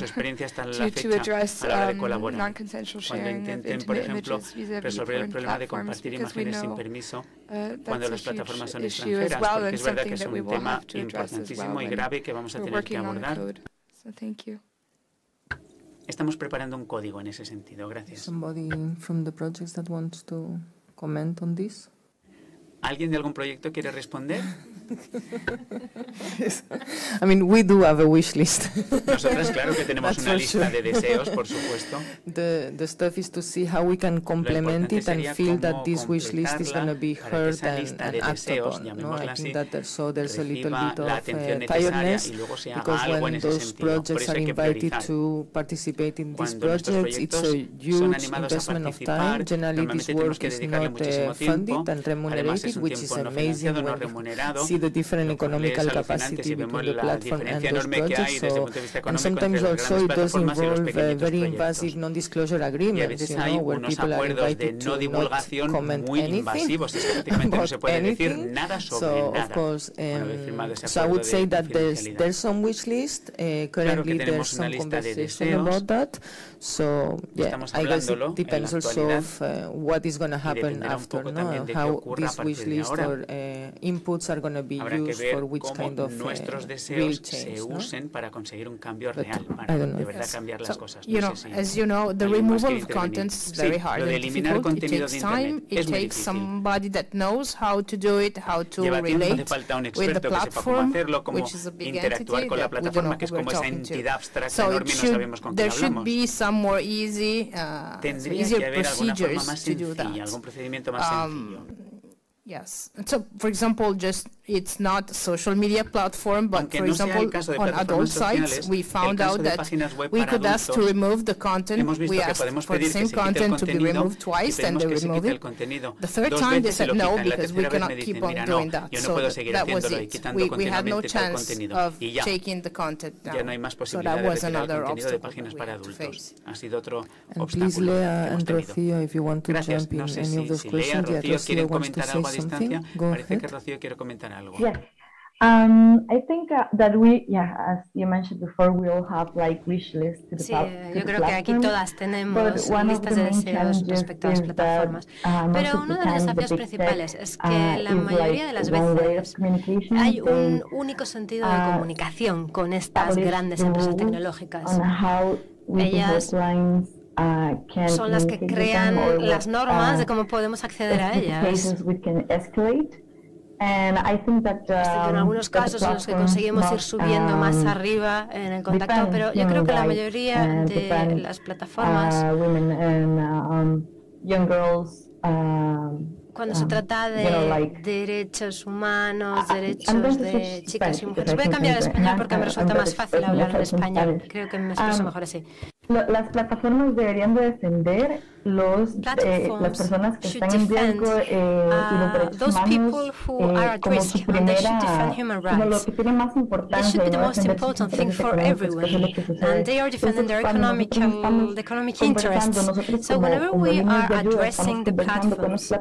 to address non-consensual sharing of intimate images vis-a-vis porn platforms, because we know cuando las plataformas son extranjeras, porque es verdad que es un tema importantísimo y grave que vamos a tener que abordar. Estamos preparando un código en ese sentido. Gracias. Somebody from the projects that wants to comment on this? ¿Alguien de algún proyecto quiere responder? I mean, we do have a wish list. Nosotras, claro que tenemos una lista de deseos, por supuesto. The stuff is to see how we can complement it and feel that this wish list is going to be heard and acted upon. No? I think that there's a little bit of tiredness, because when those projects are invited to participate in these projects, it's a huge investment of time. Generally, this work is not funded and remunerated, which is amazing when we see the different economical capacity between the platform and those projects. So, and sometimes also it does involve very invasive non-disclosure agreements, where people are invited to not comment anything about anything. So, of course, so I would say that there's some wish list. Currently, there's some conversation about that. So, yeah, I guess it depends also of what is going to happen after, how this wish list or inputs are going to be used for which kind of real change. Para conseguir un cambio real, para de verdad cambiar las cosas. As you know, the removal of content is very hard and difficult. It takes time. It takes somebody that knows how to do it, how to relate with the platform, which is a big entity that we don't know who we're talking to. So there should be some more easier procedures to do that. Yes. So, for example, it's not a social media platform, but for example, on adult sites, we found out that we could ask to remove the content. We asked for the same content to be removed twice, and they removed it. The third time, they said no, because we cannot keep on doing that. So that was it. We had no chance of taking the content down. So that was another obstacle to face. And please, Lea and Rocío, if you want to jump in any of those questions, Rocío wants to say something. Go ahead. Yes. I think that as you mentioned before, we all have like wish lists to the platform. Yo creo que aquí todas tenemos listas de deseos respecto a las plataformas. Pero uno de los desafíos principales es que la mayoría de las veces hay un único sentido de comunicación con estas grandes empresas tecnológicas. Ellas son las que crean las normas de cómo podemos acceder a ellas. En algunos casos en los que conseguimos ir subiendo más arriba en el contacto, pero yo creo que la mayoría de las plataformas, cuando se trata de derechos humanos, derechos de chicas y mujeres. Voy a cambiar al español porque me resulta más fácil hablar en español. Creo que me expreso mejor así. Las plataformas deberían de defender las personas que están en riesgo y los derechos humanos como su primera, como lo que tiene más importancia de defender sus intereses económicos. And they are defending their economic interests. So whenever we are addressing the platforms,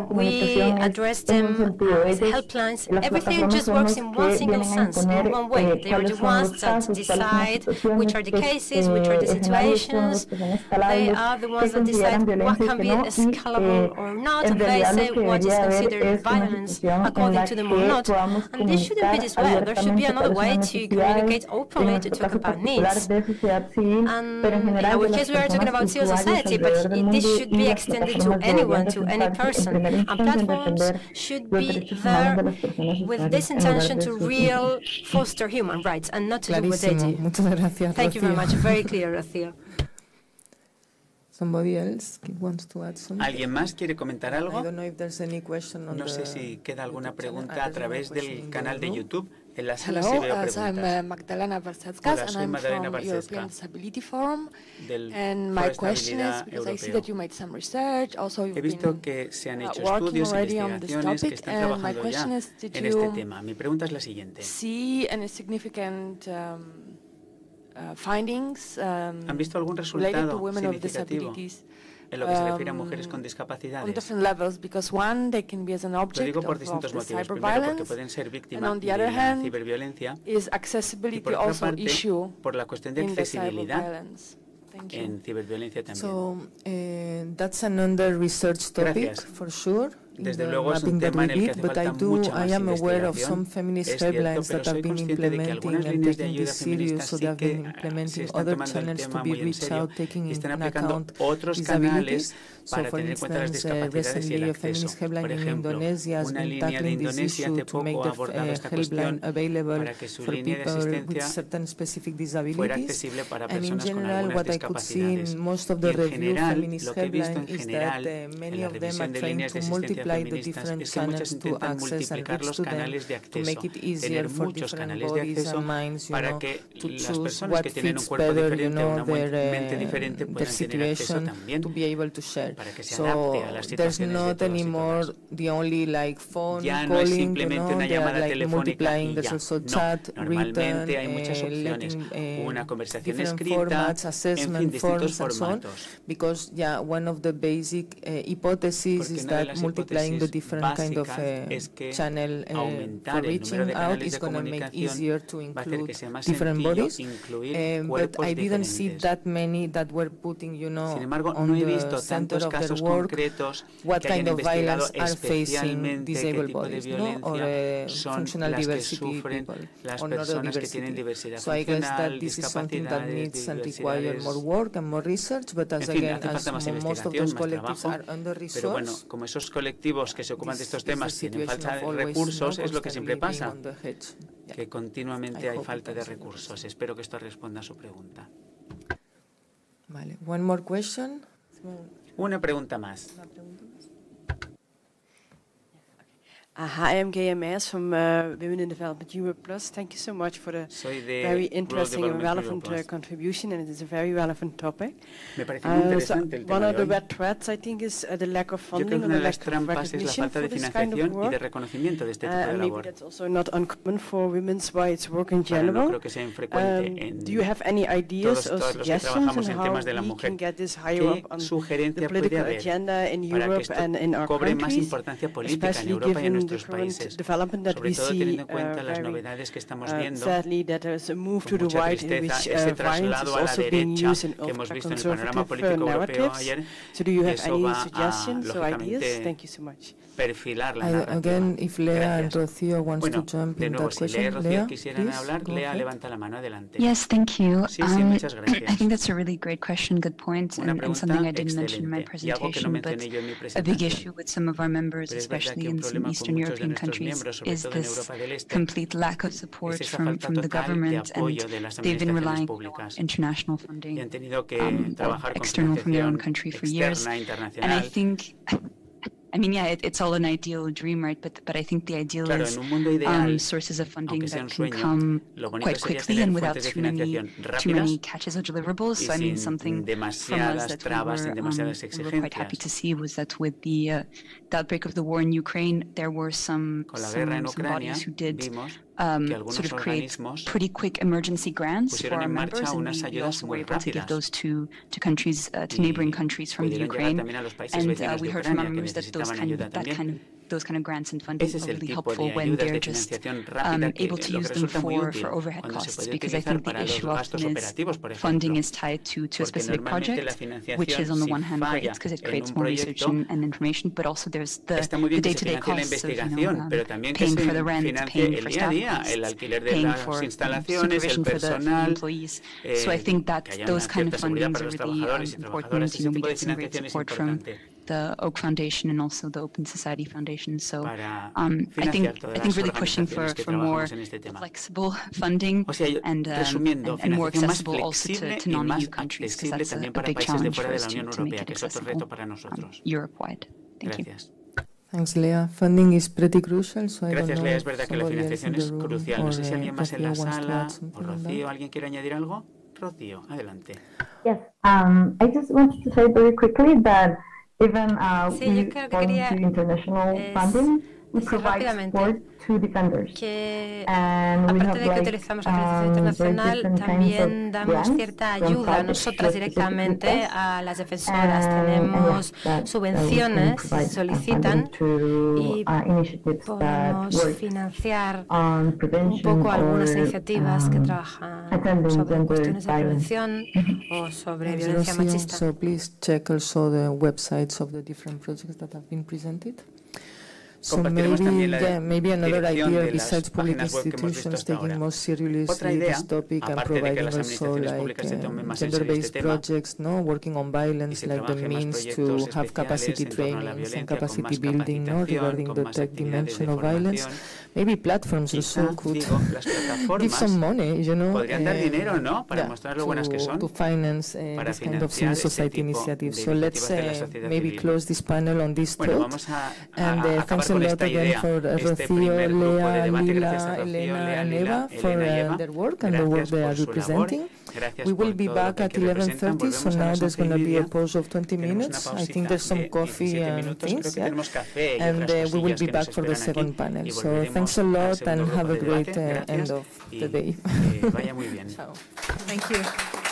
we address them as helplines, everything just works in one single sense, in one way. They are the ones that decide which are the cases, which are the situations. They are the ones that decide what can be escalable or not, and they say what is considered violence according to them or not. And this shouldn't be this way. There should be another way to communicate openly, to talk about needs. And in our case, we are talking about civil society, but this should be extended to anyone, to any person. And platforms should be there with this intention to real foster human rights and not to do what they do. Thank you very much. Very clear, Rocío. Somebody else wants to add something? ¿Alguien más quiere comentar algo? I don't know if there's any question on no sé si queda alguna pregunta a través del canal de YouTube. En la sala sí veo preguntas. I'm Magdalena Barsatskas, and I'm from European Disability Forum. And my question is, because I see that you made some research, also you've been que se han hecho working already on this topic, and my question is, did you Mi pregunta es la siguiente. see any significant findings ¿Han visto algún related to resultado women of significativo disabilities? en lo que se refiere a mujeres con On discapacidades? different levels, because one, they can be as an Lo object digo por of distintos the motivos. cyber Primero, porque violence, pueden ser and víctimas on the de other la hand, ciberviolencia. is Y accessibility por otra also an parte, issue por la cuestión de in the cyber accesibilidad violence? Thank you. en ciberviolencia también. So that's an under-researched topic, Gracias. for sure. Desde luego es un tema en el que hace falta mucha más I am aware of some investigación. feminist Es cierto, helplines pero that have soy been consciente de que implementing algunas and líneas de taking ayuda this serious, feministas so sí they have been que se implementing están other tomando el channels to tema be muy en reached serio out, taking y están in aplicando account otros disabilities. canales So, para for tener en cuenta las instance, discapacidades y el recently a acceso. feminist helpline Por in ejemplo, Indonesia has una been línea de tackling this Indonesia issue hace to make poco ha the abordado esta helpline cuestión available para que su for línea de people with asistencia certain specific fuera disabilities. accesible para And in personas con general, algunas what I could see discapacidades. in most of Y the en review general, feminist lo que he visto en helpline is general that en many la of them are revisión de trying líneas de to asistencia multiply the feministas different es que muchas channels to intentan access and multiplicar reach los to them, canales de to acceso, make it easier tener for muchos different canales de bodies acceso and minds, para que to las choose personas what que tienen un fits cuerpo better, diferente, una mente their diferente, puedan tener acceso situation también to be able to share. para que se So adapte a las there's situaciones de not todos y anymore todas. the only like phone Ya no es calling, simplemente una they are llamada like telefónica multiplying. y There's ya. also No, chat, normalmente hay written, muchas opciones. letting, Una conversación different escrita, formats, en assessment fin, distintos forms and so on, formatos. because one of the basic hypotheses Porque is una de that las multiplying the hipótesis different kind of básicas es que channel for aumentar el número reaching de out canales is de going to make easier to comunicación va a hacer que include sea más different sencillo bodies. incluir But cuerpos I didn't see diferentes. that many that were putting, Sin embargo, on no he the visto center tantos of their casos work concretos what que kind hayan of investigado violence are facing especialmente qué disabled tipo de bodies, violencia or son functional las que diversity sufren people, las or personas que tienen neurodiversity. diversidad So I guess that funcional, this is something that needs and requires diversidades. more work and more research, but as En fin, again, hace falta más most of investigación, those más collectives trabajo, are under-resourced, pero bueno, como esos colectivos que se ocupan de estos this is temas the tienen situation falta of de always, recursos, es lo que siempre constantly pasa, being on the hedge. Yeah. que continuamente I hay hope falta it de answers. recursos. Espero que esto responda a su pregunta. Vale, one more question. Una pregunta más. Hi, I'm KMS from Women in Development Europe Plus. Thank you so much for the very interesting and relevant contribution, and it is a very relevant topic. Me parece muy interesante el tema one of de the hoy. red threads, I think, is the lack of Yo creo funding que and una the de las lack of trampas es la recognition falta de for this kind of financiación y de work. reconocimiento de este tipo de Maybe labor. that's also not uncommon for women's rights work in Pero no general. creo que sea infrecuente en Do you have any ideas or todos los que suggestions trabajamos on en how temas de la we mujer. can get this higher ¿Qué up on the sugerencia puede political haber agenda in para que Europe esto and in our cobre más countries, importancia política en especially Europa y en given the nuestros current países? development that Sobre we todo see teniendo en cuenta las very novedades que estamos viendo, sadly that there is a move con to the mucha right in tristeza, which ese violence is traslado a la also being derecha used in que hemos visto en el ultra-conservative panorama político europeo narratives. ayer, So do you y have eso any va a, suggestions or ideas? lógicamente, Thank you so much. perfilar la narrativa. Again, if Lea and Rocío wants Bueno, to jump de in nuevo, that si question, Lea y Rocío Lea, quisieran please, hablar, go Lea ahead. levanta la mano, adelante. Yes, thank you. Sí, sí, muchas gracias. I think that's a really great question, good point, Una and pregunta something I didn't mention in my excelente, y algo que no presentation, but mencioné yo en mi a big presentación. issue with some of our members, Pero es verdad especially que un in some problema con Eastern muchos de European nuestros countries, miembros, sobre is todo en this Europa del Este, complete lack of support es esa from falta the total de government, and apoyo de las they've been administraciones relying públicas. on international Y funding, han tenido que trabajar con external from their own financiación country for years. externa, And I internacional. think, I mean, yeah, it's all an ideal dream, right? But I think the ideal Claro, is en un mundo ideal, sources of funding aunque sea un that can sueño, come lo bonito quite sería quickly tener and without fuentes de too many financiación rápidas catches or deliverables. y So I mean, sin something from demasiadas us that trabas, sin demasiadas we were quite happy exigencias. to see was that with the outbreak of the war in Ukraine, there were some Con la guerra en some Ucrania bodies who did vimos que algunos sort of create organismos pretty quick emergency grants for pusieron our en members, marcha and unas we ayudas also were muy able to give rápidas those to countries, to neighboring countries from the pudieron llegar Ukraine. también a los países And vecinos we de heard from Ucrania our que members that those necesitaban ayuda that kind también. of those kind of grants and funding are really helpful when they're just able to use them for overhead costs, because I think the issue often is funding is tied to a specific project, which is on the one hand great because it creates more research and information, but also there's the day-to-day costs of paying for the rent, paying for staff costs, paying for supervision for the employees. So I think that those kind of fundings are really important. We get some great support from the Oak Foundation and also the Open Society Foundation. So I think really pushing for more flexible funding and more accessible also to non-EU countries, because that's a big challenge for us to make it accessible Europe-wide. Thank you. Thanks, Lea. Funding is pretty crucial, so I don't know. Gracias, Lea. Es verdad que la financiación es crucial. No sé si alguien más en la sala o Rocío, ¿alguien quiere añadir algo? Rocío, adelante. Yes, I just wanted to say very quickly that even we want to international funding, we provide support to defenders. Que aparte de que utilizamos la financiación internacional, también damos cierta ayuda nosotras directamente a las defensoras. Tenemos subvenciones si se solicitan y podemos financiar un poco algunas iniciativas que trabajan sobre cuestiones de prevención o sobre violencia machista. So please check also the websites of the different projects that have been presented. So maybe another idea besides public institutions taking more seriously this topic and providing also like gender-based projects, working on violence like the means to have capacity trainings and capacity building, regarding the tech dimension of violence. Maybe platforms also could give some money, podrían dar dinero, ¿no? Para mostrar lo buenas que son, to finance this kind of civil society initiatives. So let's maybe close this panel on this thought. And thanks a lot again for Rocío, Lea, Lila, Elena, and Eva for their work and the work they are representing. We will be back at 11:30, so now there's going to be a pause of 20 minutes. I think there's some coffee and things, and we will be back for the second panel. So thanks a lot and have a great end of the day. Vaya muy bien. Thank you.